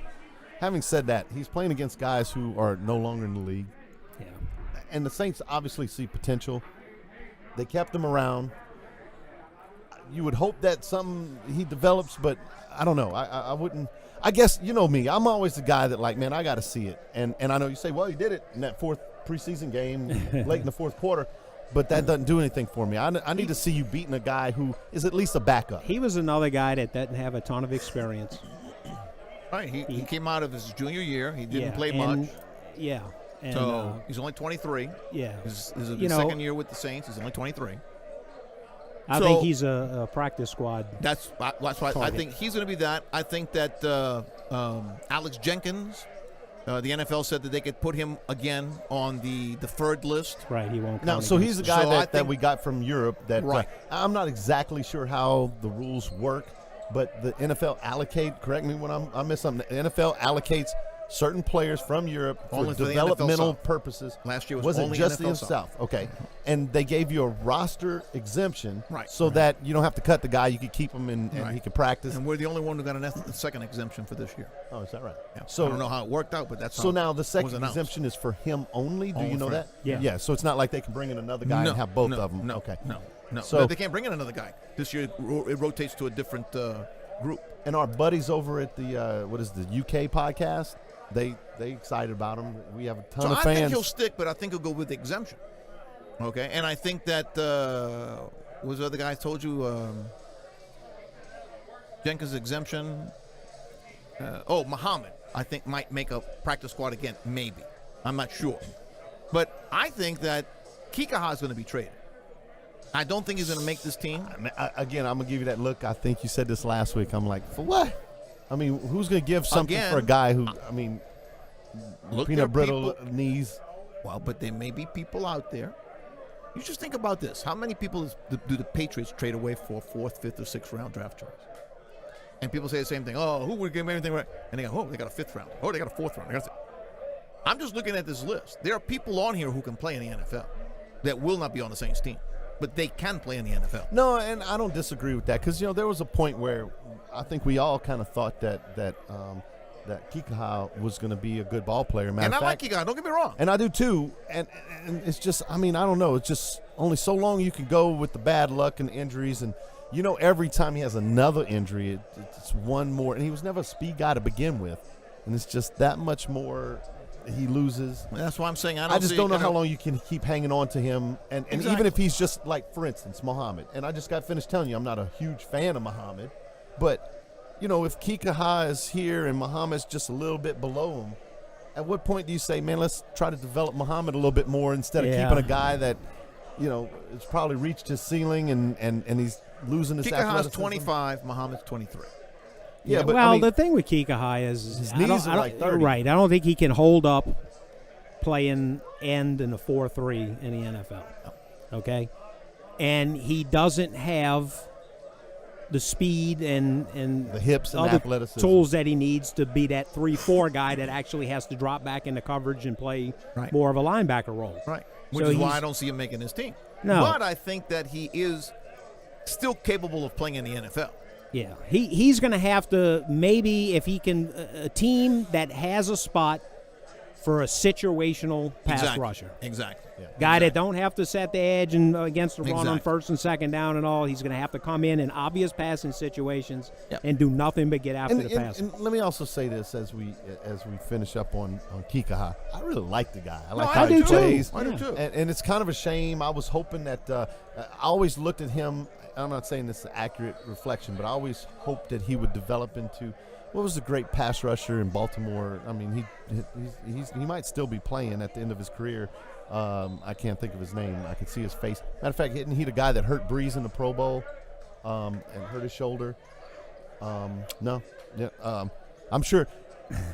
Having said that, he's playing against guys who are no longer in the league. yeah. And the Saints obviously see potential. They kept him around. You would hope that he develops, but I don't know. I wouldn't. I guess, you know me. I'm always the guy that, like, man, I got to see it. And I know you say, well, he did it in that fourth preseason game late in the fourth quarter, but that doesn't do anything for me. I need to see you beating a guy who is at least a backup. He was another guy that doesn't have a ton of experience. Right. He came out of his junior year. He didn't play and, much. Yeah. And, So he's only 23. yeah. This is his second year with the Saints. He's only 23. I think he's a practice squad. That's why I think he's going to be that. I think that Alex Jenkins, the NFL said that they could put him again on the deferred list. Right, he won't. Now, so he's the guy So that we got from Europe. That Right. I'm not exactly sure how the rules work, but the NFL allocate. Correct me when I miss something. The NFL allocates certain players from Europe Only for for the developmental NFL South. purposes. Last year was it only just NFL the South. South? Okay, and they gave you a roster exemption, Right. So that you don't have to cut the guy. You can keep him and Right. he can practice. And we're the only one who got a second exemption for this year. Oh, is that right? Yeah. So I don't know how it worked out, but that's So how now the it was second announced. exemption is for him only. Do Only you know for that? him. Yeah. So it's not like they can bring in another guy and have both of them. No. Okay. No. So- They can't bring in another guy. This year it rotates to a different group. And our buddies over at the what is the UK podcast? They excited about him. We have a ton So of I fans. think he'll stick, but I think he'll go with the exemption. Okay, and I think that what was the other guy I told you? Jenkins exemption. Muhammad, I think might make a practice squad again. Maybe, I'm not sure, but I think that Kikaha is going to be traded. I don't think he's going to make this team. Again, I'm gonna give you that look. I think you said this last week. I'm like, for what? I mean, who's gonna give something Again, for a guy who? I mean, Look, peanut there are brittle people- knees. Well, but there may be people out there. You just think about this. How many people do the Patriots trade away for 4th, 5th, or 6th round draft choice? And people say the same thing. Oh, who would give anything right? And they go, oh, they got a 5th round. Oh, they got a 4th round. I'm just looking at this list. There are people on here who can play in the NFL that will not be on the Saints team, but they can play in the NFL. No, and I don't disagree with that because there was a point where I think we all kind of thought that Kikaha was going to be a good ball player. And I like you guys. Don't get me wrong. And I do too. And it's just, I mean, I don't know. It's just only so long you can go with the bad luck and injuries. And, every time he has another injury, it's one more. And he was never a speed guy to begin with. And it's just that much more he loses. That's why I'm saying I just don't know how long you can keep hanging on to him. And Exactly. even if he's just like, for instance, Muhammad. And I just got finished telling you I'm not a huge fan of Muhammad. But, if Kikaha is here and Muhammad's just a little bit below him, at what point do you say, man, let's try to develop Muhammad a little bit more instead of keeping a guy that, has probably reached his ceiling and he's losing his Kikaha's athleticism? 25, Muhammad's 23. Yeah, but well, I mean, the thing with Kikaha is his I don't- knees are I don't- like 30. Right. I don't think he can hold up playing end in a 4-3 in the NFL. Okay? And he doesn't have the speed and the hips and other athleticism. tools that he needs to be that 3-4 guy that actually has to drop back into coverage and play Right. more of a linebacker role. Right. Which So is why he's- I don't see him making his team. No. But I think that he is still capable of playing in the NFL. Yeah, he's going to have to, maybe if he can, a team that has a spot for a situational pass rusher. Exactly. Guy that don't have to set the edge and against the run on Exactly. 1st and 2nd down and all. He's going to have to come in obvious passing situations Yep. and do nothing but get after the pass. And let me also say this as we finish up on Kikaha. I really like the guy. I like No, how I he do too. plays. I do too. And it's kind of a shame. I was hoping that I always looked at him. I'm not saying this is an accurate reflection, but I always hoped that he would develop into what was a great pass rusher in Baltimore. I mean, he might still be playing at the end of his career. I can't think of his name. I can see his face. Matter of fact, isn't he the guy that hurt Breeze in the Pro Bowl and hurt his shoulder? No. Yeah. I'm sure.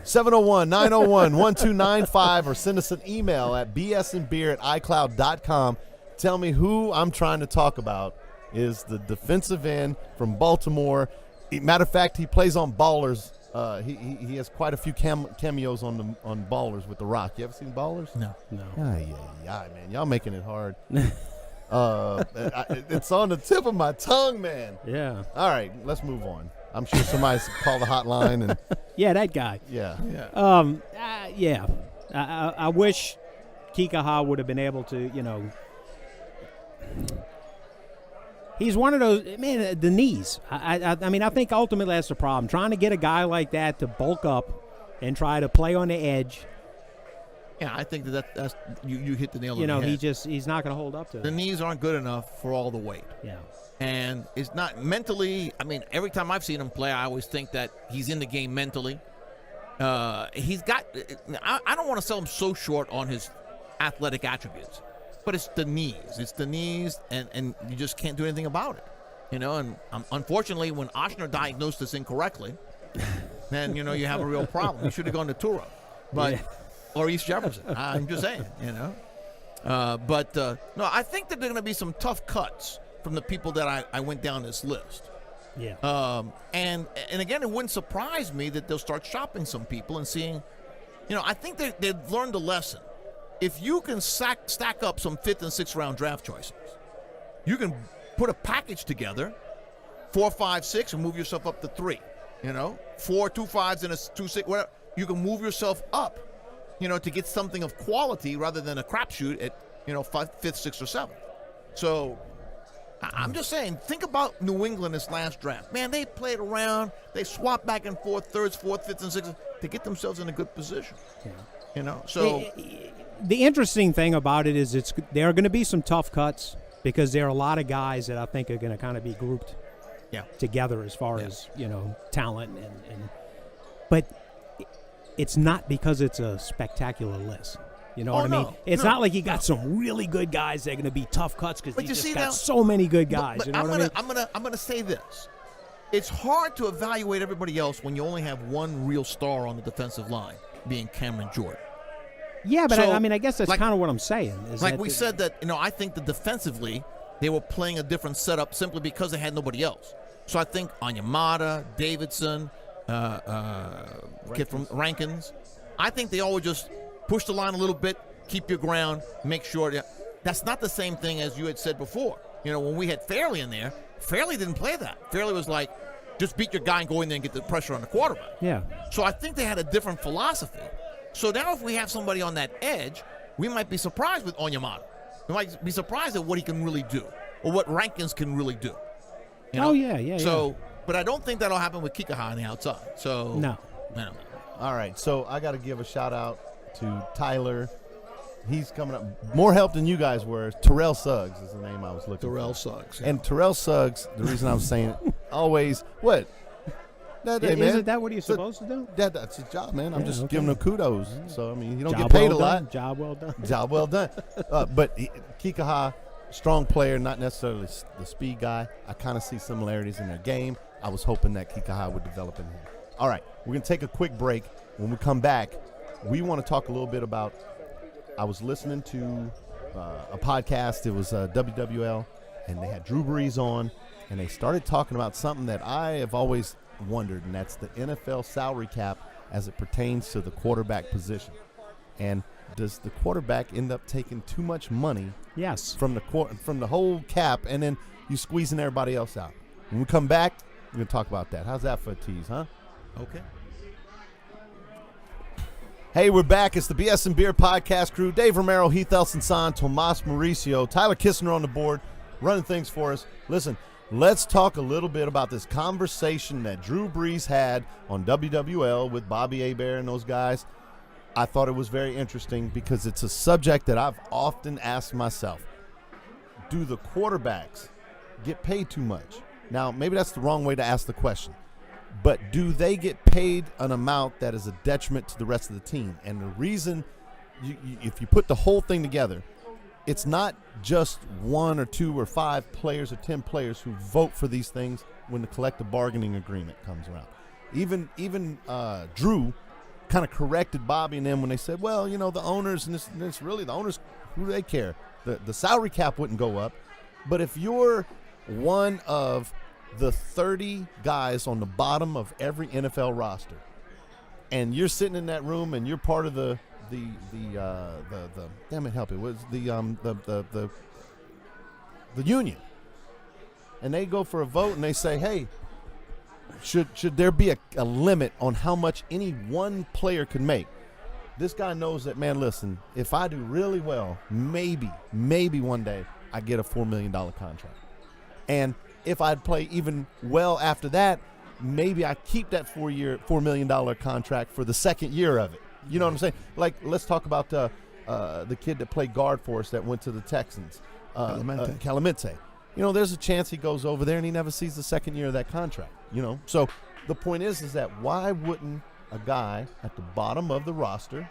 701-901-1295 or send us an email at bsandbeer@icloud.com. Tell me who I'm trying to talk about is the defensive end from Baltimore. Matter of fact, he plays on Ballers. He has quite a few cameos on Ballers with The Rock. You ever seen Ballers? No. Man. Y'all making it hard. It's on the tip of my tongue, man. Yeah. All right, let's move on. I'm sure somebody's called the hotline and Yeah, that guy. yeah. Yeah. I wish Kikaha would have been able to, he's one of those, man, the knees. I mean, I think ultimately that's the problem. Trying to get a guy like that to bulk up and try to play on the edge Yeah, I think that's you hit the nail on You know, the head. he's not going to hold up to The that. knees aren't good enough for all the weight. Yeah. And it's not mentally. I mean, every time I've seen him play, I always think that he's in the game mentally. He's got. I don't want to sell him so short on his athletic attributes, but it's the knees. It's the knees, and you just can't do anything about it. You know, and unfortunately, when Oshner diagnosed this incorrectly, then you have a real problem. You should have gone to Turo, but or East Jefferson. I'm just saying, But no, I think that there are going to be some tough cuts from the people that I went down this list. Yeah. And again, it wouldn't surprise me that they'll start shopping some people and seeing, I think they've learned a lesson. If you can stack up some 5th and 6th round draft choices, you can put a package together, 4, 5, 6, and move yourself up to 3. 4 2 5s and a 2 6, whatever. You can move yourself up, to get something of quality rather than a crapshoot at 5th, 6th, or 7th. So I'm just saying, think about New England this last draft. Man, they played around. They swapped back and forth, 3rds, 4th, 5th, and 6th to get themselves in a good position. Yeah. So the interesting thing about it is there are going to be some tough cuts because there are a lot of guys that I think are going to kind of be grouped together as far as, talent. But it's not because it's a spectacular list. You know what I mean? It's not like you got some really good guys that are going to be tough cuts because you just got so many good guys. But you know what I mean? I'm gonna say this: it's hard to evaluate everybody else when you only have one real star on the defensive line, being Cameron Jordan. Yeah, but So, I guess that's kind of what I'm saying. Said that, I think that defensively they were playing a different setup simply because they had nobody else. So I think Onyemata, Davidson, kid from Rankins, I think they all would just push the line a little bit, keep your ground, make sure that's not the same thing as you had said before. When we had Fairley in there, Fairley didn't play that. Fairley was like, just beat your guy and go in there and get the pressure on the quarterback. Yeah. So I think they had a different philosophy. So now if we have somebody on that edge, we might be surprised with Onyemata. We might be surprised at what he can really do or what Rankins can really do. Oh, yeah. So, but I don't think that'll happen with Kikaha on the outside. So No. All right, so I got to give a shout-out to Tyler. He's coming up. More help than you guys were. Terrell Suggs is the name I was looking for. Terrell Suggs. Yeah. And Terrell Suggs, the reason I was saying it, always, what? Isn't that what you're supposed to do? That's his job, man. I'm just giving him kudos. So, I mean, you don't Job get paid well a lot. done. Job well done. Job well done. But Kikaha, strong player, not necessarily the speed guy. I kind of see similarities in their game. I was hoping that Kikaha would develop in him. All right, we're going to take a quick break. When we come back, we want to talk a little bit about, I was listening to a podcast. It was WWL, and they had Drew Brees on, and they started talking about something that I have always wondered, and that's the NFL salary cap as it pertains to the quarterback position. And does the quarterback end up taking too much money Yes. from the whole cap, and then you squeezing everybody else out? When we come back, we're going to talk about that. How's that for a tease, huh? Okay. Hey, we're back. It's the BS and Beer podcast crew. Dave Romero, Heath Elson, Tomas Mauricio, Tyler Kistner on the board, running things for us. Listen, let's talk a little bit about this conversation that Drew Brees had on WWL with Bobby Hebert and those guys. I thought it was very interesting because it's a subject that I've often asked myself. Do the quarterbacks get paid too much? Now, maybe that's the wrong way to ask the question. But do they get paid an amount that is a detriment to the rest of the team? And the reason, if you put the whole thing together, it's not just 1 or 2 or 5 players or 10 players who vote for these things when the collective bargaining agreement comes around. Even Drew kind of corrected Bobby and them when they said, well, the owners, and this really the owners, who do they care? The salary cap wouldn't go up. But if you're one of the 30 guys on the bottom of every NFL roster, and you're sitting in that room and you're part of the damn it, help it was the union, and they go for a vote and they say, hey, should there be a limit on how much any one player could make? This guy knows that, man, listen, if I do really well, maybe one day I get a $4 million contract, and if I'd play even well after that, maybe I keep that $4 million contract for the second year of it. You know what I'm saying? Like, let's talk about the kid that played guard for us that went to the Texans, Clemente. You know, there's a chance he goes over there and he never sees the second year of that contract. You know, so the point is that why wouldn't a guy at the bottom of the roster,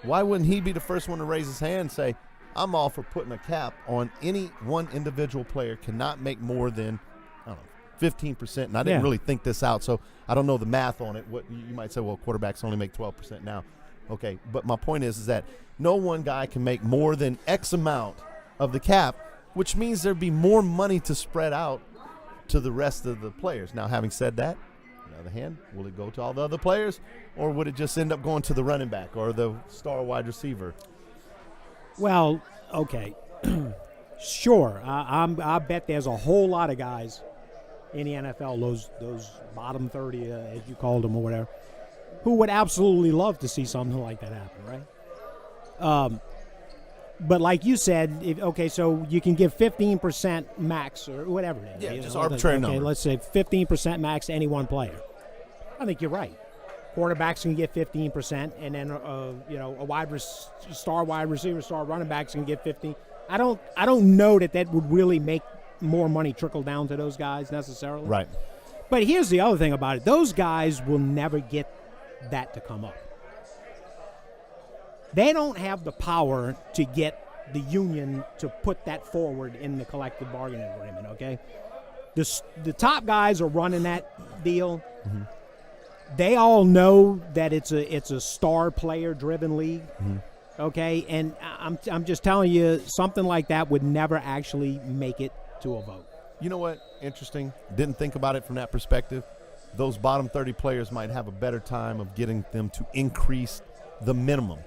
why wouldn't he be the first one to raise his hand and say, I'm all for putting a cap on any one individual player cannot make more than, I don't know, 15%. And I didn't really think this out, so I don't know the math on it. What you might say, well, quarterbacks only make 12% now. Okay, but my point is that no one guy can make more than X amount of the cap, which means there'd be more money to spread out to the rest of the players. Now, having said that, on the other hand, will it go to all the other players, or would it just end up going to the running back or the star wide receiver? Well, okay, sure. I bet there's a whole lot of guys in the NFL, those bottom 30, as you called them or whatever, who would absolutely love to see something like that happen, right? But like you said, so you can give 15% max or whatever it is. Yeah, just arbitrary number. Let's say 15% max to any one player. I think you're right. Quarterbacks can get 15%, and then a star wide receiver, star running backs can get 15. I don't know that would really make more money trickle down to those guys necessarily. Right. But here's the other thing about it: those guys will never get that to come up. They don't have the power to get the union to put that forward in the collective bargaining agreement, okay? The top guys are running that deal. Mm-hmm. They all know that it's a star player driven league, okay? And I'm just telling you, something like that would never actually make it to a vote. You know what? Interesting. Didn't think about it from that perspective. Those bottom 30 players might have a better time of getting them to increase the minimum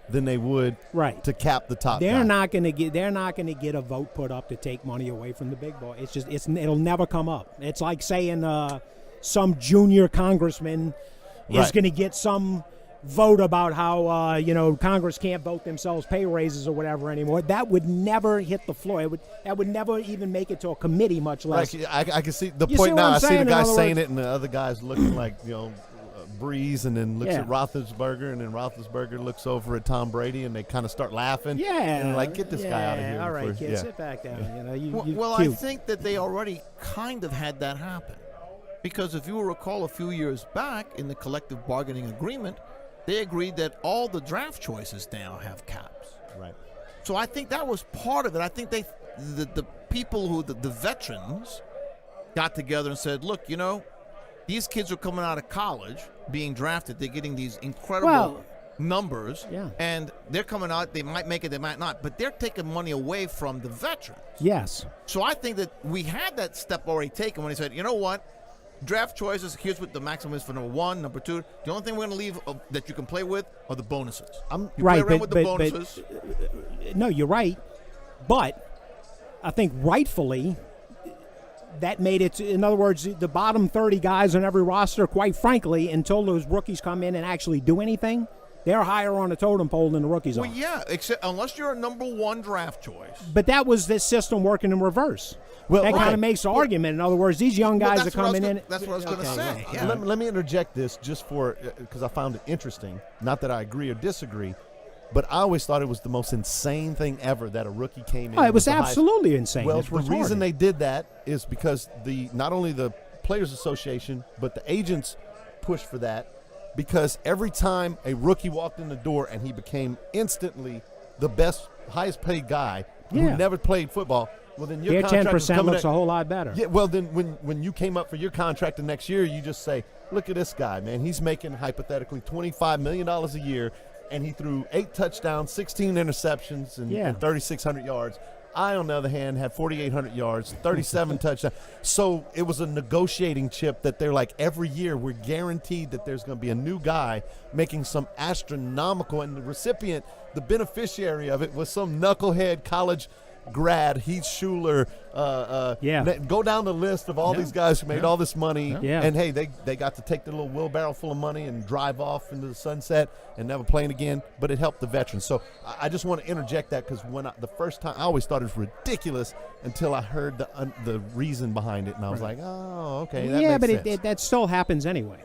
than they would to cap the top guy. They're not going to get a vote put up to take money away from the big boy. It'll never come up. It's like saying some junior congressman is going to get some vote about how Congress can't vote themselves pay raises or whatever anymore. That would never hit the floor. That would never even make it to a committee, much less. I can see the point now. I see the guy saying it, and the other guy's looking like Breeze, and then looks at Roethlisberger, and then Roethlisberger looks over at Tom Brady, and they kind of start laughing. Yeah, and like, get this guy out of here. All right, kid, sit back down. I think that they already kind of had that happen, because if you will recall, a few years back in the collective bargaining agreement, they agreed that all the draft choices now have caps. Right. So I think that was part of it. I think the people the veterans got together and said, look, these kids are coming out of college, being drafted. They're getting these incredible numbers, and they're coming out. They might make it, they might not, but they're taking money away from the veterans. Yes. So I think that we had that step already taken when they said, you know what, draft choices, here's what the maximum is for number one, number two. The only thing we're going to leave that you can play with are the bonuses. Play around with the bonuses. No, you're right. But I think rightfully that made it, in other words, the bottom 30 guys on every roster, quite frankly, until those rookies come in and actually do anything, they're higher on the totem pole than the rookies are. Well, yeah, except unless you're a number one draft choice. But that was this system working in reverse. Well, that kind of makes the argument. In other words, these young guys are coming in. That's what I was going to say. Yeah. Let me interject this just because I found it interesting. Not that I agree or disagree, but I always thought it was the most insane thing ever that a rookie came in. Oh, it was absolutely insane. Well, the reason they did that is because not only the Players Association, but the agents pushed for that, because every time a rookie walked in the door and he became instantly the best, highest paid guy who never played football, well, then your contract 10% looks a whole lot better. Yeah, well, then when you came up for your contract the next year, you just say, look at this guy, man. He's making hypothetically $25 million a year, and he threw 8 touchdowns, 16 interceptions, and 3,600 yards. I, on the other hand, had 4,800 yards, 37 touchdowns. So it was a negotiating chip that they're like, every year we're guaranteed that there's going to be a new guy making some astronomical, and the recipient, the beneficiary of it, was some knucklehead college grad, Heath Schuler. Go down the list of all these guys who made all this money. And, hey, they got to take their little wheelbarrow full of money and drive off into the sunset and never playing again, but it helped the veterans. So I just want to interject that, because the first time, I always thought it was ridiculous until I heard the reason behind it, and I was like, oh, okay, that makes sense. But that still happens anyway.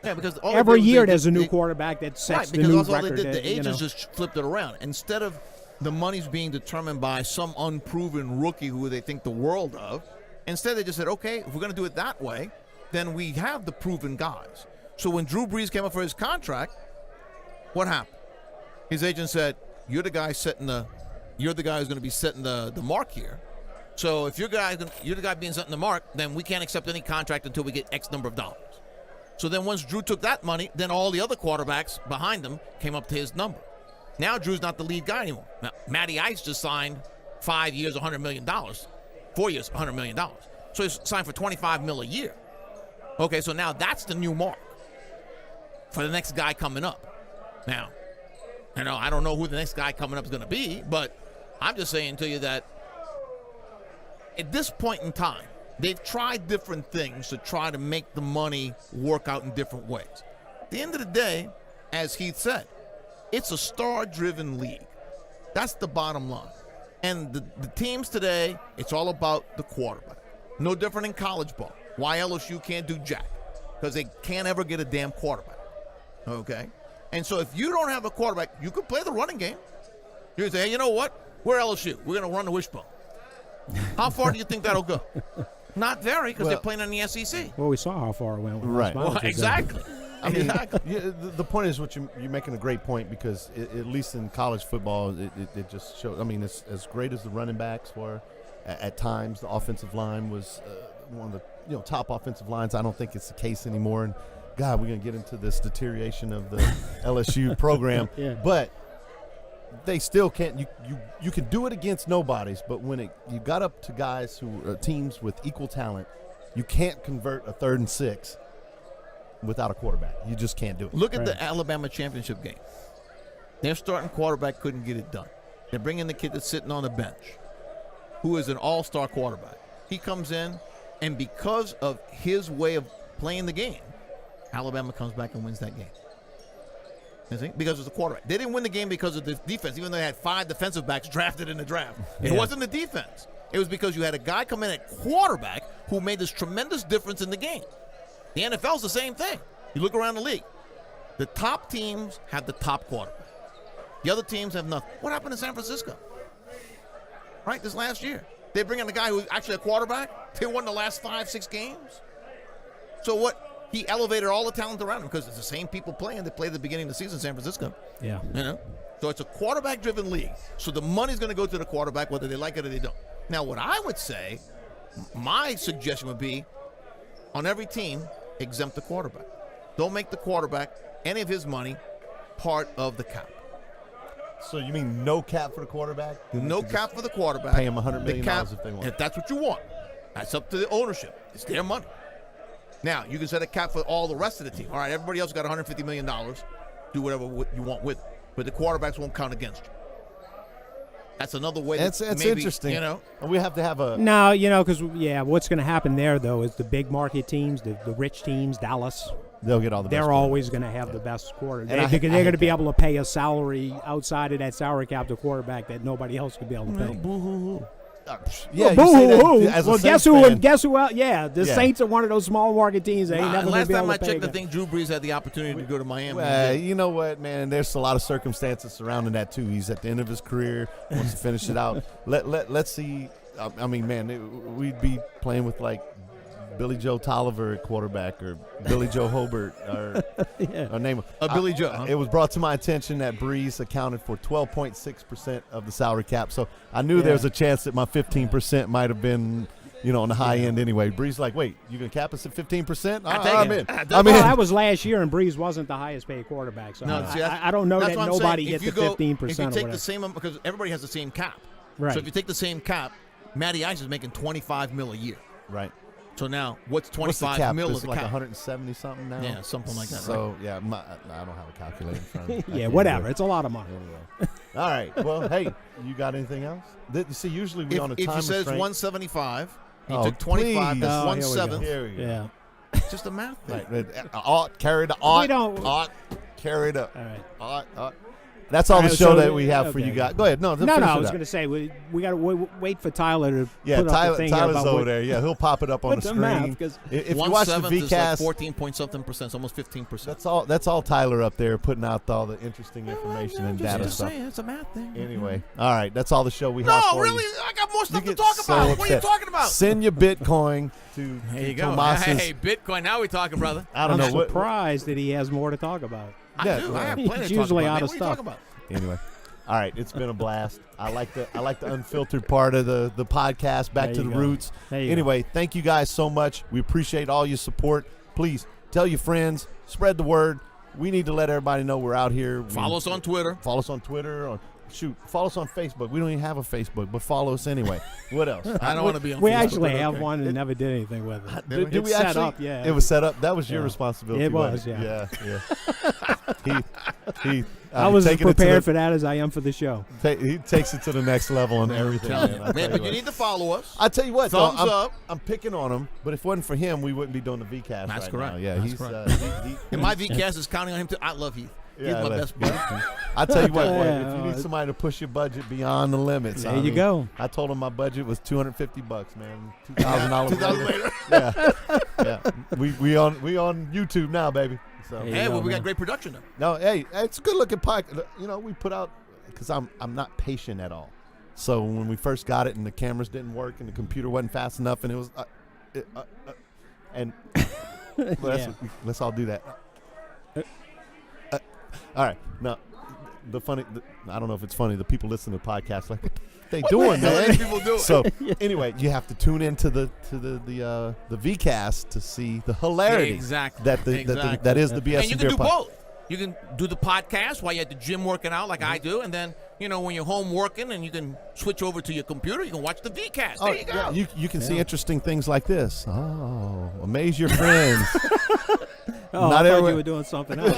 Yeah, because all Every they did was year they there's a new they- quarterback that sets Right, the because new that's all record. they did. The you know. agents just flipped it around. Instead of the money's being determined by some unproven rookie who they think the world of, instead they just said, okay, if we're going to do it that way, then we have the proven guys. So when Drew Brees came up for his contract, what happened? His agent said, you're the guy who's going to be setting the mark here. So if you're the guy being setting the mark, then we can't accept any contract until we get X number of dollars. So then once Drew took that money, then all the other quarterbacks behind him came up to his number. Now Drew's not the lead guy anymore. Now, Matty Ice just signed 5 years, $100 million. 4 years, $100 million. So he's signed for $25 million a year. Okay, so now that's the new mark for the next guy coming up. Now, I don't know who the next guy coming up is going to be, but I'm just saying to you that at this point in time, they've tried different things to try to make the money work out in different ways. At the end of the day, as Heath said, it's a star-driven league. That's the bottom line. And the teams today, it's all about the quarterback. No different in college ball. Why LSU can't do jack? Because they can't ever get a damn quarterback. Okay? And so if you don't have a quarterback, you can play the running game. You can say, hey, you know what? We're LSU. We're going to run the wishbone. How far do you think that'll go? Not very, because they're playing in the SEC. Well, we saw how far it went. With Right. Miles was there. Exactly. I mean, the point is what you're making a great point because at least in college football, it just shows. I mean, it's as great as the running backs were. At times, the offensive line was one of the top offensive lines. I don't think it's the case anymore. And God, we're gonna get into this deterioration of the LSU program, Yeah. but they still can't. You can do it against nobodies, but when you got up to guys who are teams with equal talent, you can't convert a 3rd and 6. Without a quarterback. You just can't do it. Look at the Alabama championship game. Their starting quarterback couldn't get it done. They're bringing the kid that's sitting on the bench, who is an all-star quarterback. He comes in, and because of his way of playing the game, Alabama comes back and wins that game. You see? Because it's the quarterback. They didn't win the game because of the defense, even though they had 5 defensive backs drafted in the draft. It wasn't the defense. It was because you had a guy come in at quarterback who made this tremendous difference in the game. The NFL's the same thing. You look around the league. The top teams have the top quarterback. The other teams have nothing. What happened in San Francisco? Right, this last year. They bring in a guy who's actually a quarterback. They won the last 5-6 games. So what? He elevated all the talent around him because it's the same people playing. They played at the beginning of the season in San Francisco. Yeah. So it's a quarterback-driven league. So the money's going to go to the quarterback whether they like it or they don't. Now, what I would say, my suggestion would be, on every team, exempt the quarterback. Don't make the quarterback, any of his money, part of the cap. So you mean no cap for the quarterback? No cap for the quarterback. Pay him $100 million if they want. If that's what you want. That's up to the ownership. It's their money. Now, you can set a cap for all the rest of the team. All right, everybody else got $150 million. Do whatever you want with it. But the quarterbacks won't count against you. That's another way. It's maybe, interesting. And we have to have a. No, because what's going to happen there though is the big market teams, the rich teams, Dallas. They'll get all the best. They're always going to have the best quarterback. And They're going to be able to pay a salary outside of that salary cap to quarterback that nobody else could be able to pay. Boo-hoo-hoo. Yeah, well, you say that boo-hoo-hoo. as a Well, Saints fan. guess who else? Yeah, the Saints are one of those small market teams. They ain't never going Last to be able time I to pay. checked, I think Drew Brees had the opportunity to go to Miami. You know what, man? There's a lot of circumstances surrounding that too. He's at the end of his career, wants to finish it out. Let's see. I mean, man, we'd be playing with like Billy Joe Tolliver at quarterback or Billy Joe Hobart or name Billy Joe. Huh? It was brought to my attention that Breeze accounted for 12.6% of the salary cap, so I knew there was a chance that my 15% might have been. On the high end anyway. Breeze like, wait, you going to cap us at 15%? I'm in. Well, that was last year, and Breeze wasn't the highest paid quarterback. So No, see, I don't know that nobody gets the 15%. If you take the same, because everybody has the same cap. Right. So if you take the same cap, Matty Ice is making $25 million a year. Right. So now, what's $25 What's the cap? million It's of the like cap? 170 something now. Yeah, something like that. So I don't have a calculator in front of me. Yeah, whatever. It's a lot of money. Anyway. All right. Well, hey, you got anything else? See, usually we on a If time you says restraint. 175, he Oh, took 25. please. That's Oh, 1/7. Here we go. Yeah. It's just a math thing. Right. Ought carry the ought. We don't- Ought carry the All right. ought. That's all the right, show so that we have for okay. you guys. Go ahead. No, No, finish I it was up. going to say we got to wait for Tyler to Yeah, put up the thing Tyler's about over what, there. Yeah, he'll pop it up on What's the the math? screen. 'Cause If you watch the 1/7 is like VCast, 14-point-something%, almost 15%. that's all Tyler up there putting out all the interesting information and data Just stuff. saying, it's a math thing. Anyway, all right, that's all the show we have No, for really, you. I got more stuff You to get talk so about. What are you upset. talking about? Send your Bitcoin to There you go. Tomas's. Hey, Bitcoin. Now we're talking, brother. I don't I'm know what. surprised that he has more to talk about. Yeah, I do. I have He's plenty to talk usually about. out man. of What are you stuff. talking about? Anyway, all right, it's been a blast. I like the unfiltered part of the podcast. Back There to you the go. roots. There you Anyway, thank you guys so much. We appreciate all your support. Please tell your friends, spread the word. We need to let everybody know we're out here. Follow us on Twitter. Follow us on Twitter. Follow us on Facebook. We don't even have a Facebook, but follow us anyway. What else? I don't want to be on We Facebook, actually but have okay. one and never did anything with it. Did It's we set actually? up, yeah. It was set up. That was your Yeah. responsibility. It was, wasn't yeah. Yeah. He. I was as taking it to prepared the- for that as I am for the show. He takes it to the next level and everything. Telling you. Man, I tell Man, you but you what. need to follow us. I tell you what, Thumbs though, up. I'm picking on him, but if it wasn't for him, we wouldn't be doing the VCast. That's right correct. Now. Yeah, That's he's correct. he- And my VCast is counting on him too. I love Heath. He's yeah, my that's- best buddy. I tell you what, boy, Yeah, if you need somebody to push your budget beyond the limits, There you go. I told him my budget was $250, man. $2,000. $2,000 later. Yeah. We on YouTube now, baby. So There you Hey, go, well, we got man. great production now. no, hey, it's a good looking podcast. You know, we put out because I'm not patient at all. So when we first got it and the cameras didn't work and the computer wasn't fast enough and it was and let's all do that. All right, now I don't know if it's funny. The people listening to the podcast like, what they doing, hell are man? these people doing? So anyway, you have to tune into the VCast to see the hilarity Exactly. that that is the BS And you and can Beer do pod. both. You can do the podcast while you're at the gym working out like I do, and then, when you're home working and you can switch over to your computer, you can watch the VCast. Oh, There you go. yeah, you can see interesting things like this. Oh, amaze your friends. Oh, Not I thought everyone- you were doing something else.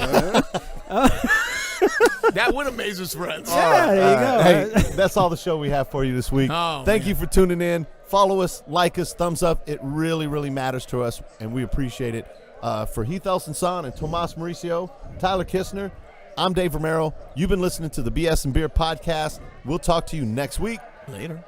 That would amaze his friends. Yeah, there you go. Hey, that's all the show we have for you this week. Oh, Thank man. you for tuning in. Follow us, like us, thumbs up. It really, really matters to us, and we appreciate it. For Heath Son and Tomas Mauricio, Tyler Kistner, I'm Dave Romero. You've been listening to the BS and Beer podcast. We'll talk to you next week. Later.